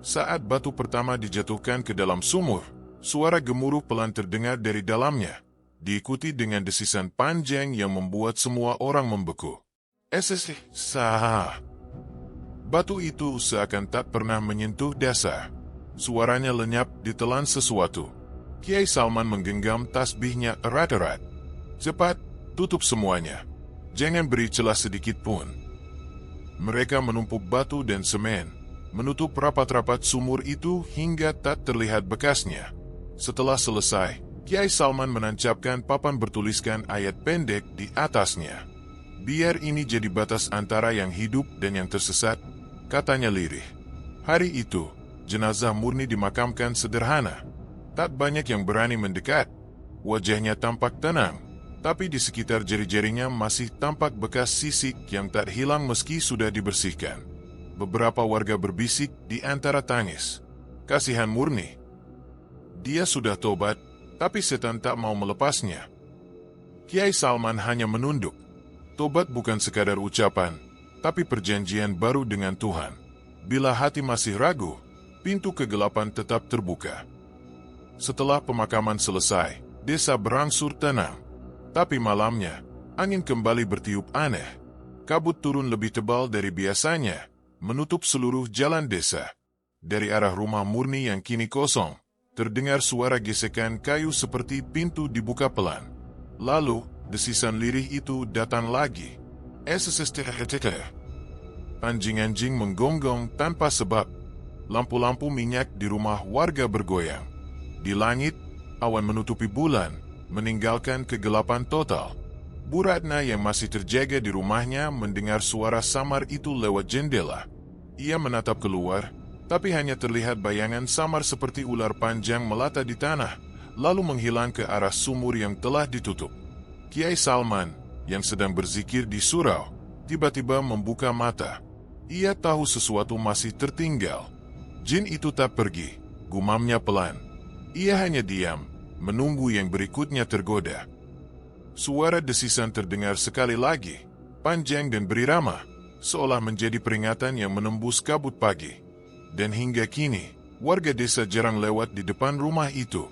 Saat batu pertama dijatuhkan ke dalam sumur, suara gemuruh pelan terdengar dari dalamnya, diikuti dengan desisan panjang yang membuat semua orang membeku. Sah. Batu itu seakan tak pernah menyentuh dasar. Suaranya lenyap ditelan sesuatu. Kiai Salman menggenggam tasbihnya erat-erat. "Cepat, tutup semuanya. Jangan beri celah sedikit pun." Mereka menumpuk batu dan semen, menutup rapat-rapat sumur itu hingga tak terlihat bekasnya. Setelah selesai, Kiai Salman menancapkan papan bertuliskan ayat pendek di atasnya. "Biar ini jadi batas antara yang hidup dan yang tersesat," katanya lirih. Hari itu, jenazah Murni dimakamkan sederhana. Tak banyak yang berani mendekat. Wajahnya tampak tenang, tapi di sekitar jari-jarinya masih tampak bekas sisik yang tak hilang meski sudah dibersihkan. Beberapa warga berbisik di antara tangis. "Kasihan Murni. Dia sudah tobat, tapi setan tak mau melepasnya." Kiai Salman hanya menunduk. Tobat bukan sekadar ucapan, tapi perjanjian baru dengan Tuhan. Bila hati masih ragu, pintu kegelapan tetap terbuka. Setelah pemakaman selesai, desa berangsur tenang. Tapi malamnya, angin kembali bertiup aneh. Kabut turun lebih tebal dari biasanya, menutup seluruh jalan desa. Dari arah rumah Murni yang kini kosong, terdengar suara gesekan kayu seperti pintu dibuka pelan. Lalu, desisan lirih itu datang lagi. Anjing-anjing menggonggong tanpa sebab. Lampu-lampu minyak di rumah warga bergoyang. Di langit, awan menutupi bulan, meninggalkan kegelapan total. Bu Ratna yang masih terjaga di rumahnya mendengar suara samar itu lewat jendela. Ia menatap keluar, tapi hanya terlihat bayangan samar seperti ular panjang melata di tanah, lalu menghilang ke arah sumur yang telah ditutup. Kiai Salman, yang sedang berzikir di surau, tiba-tiba membuka mata. Ia tahu sesuatu masih tertinggal. Jin itu tak pergi, gumamnya pelan. Ia hanya diam, menunggu yang berikutnya tergoda. Suara desisan terdengar sekali lagi, panjang dan berirama, seolah menjadi peringatan yang menembus kabut pagi. Dan hingga kini, warga desa jarang lewat di depan rumah itu.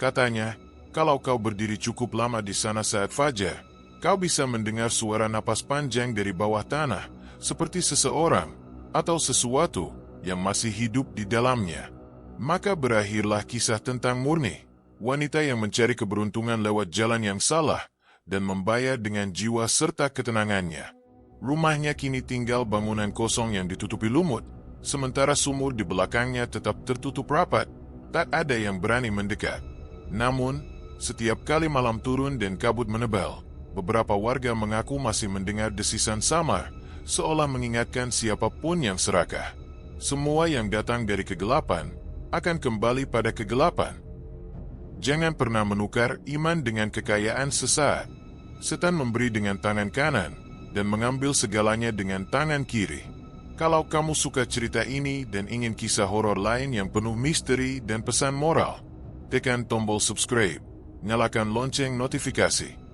Katanya, kalau kau berdiri cukup lama di sana saat fajar, kau bisa mendengar suara napas panjang dari bawah tanah, seperti seseorang atau sesuatu yang masih hidup di dalamnya. Maka berakhirlah kisah tentang Murni, wanita yang mencari keberuntungan lewat jalan yang salah dan membayar dengan jiwa serta ketenangannya. Rumahnya kini tinggal bangunan kosong yang ditutupi lumut, sementara sumur di belakangnya tetap tertutup rapat, tak ada yang berani mendekat. Namun, setiap kali malam turun dan kabut menebal, beberapa warga mengaku masih mendengar desisan samar, seolah mengingatkan siapapun yang serakah. Semua yang datang dari kegelapan akan kembali pada kegelapan. Jangan pernah menukar iman dengan kekayaan sesaat. Setan memberi dengan tangan kanan dan mengambil segalanya dengan tangan kiri. Kalau kamu suka cerita ini dan ingin kisah horor lain yang penuh misteri dan pesan moral, tekan tombol subscribe Nyalakan lonceng notifikasi.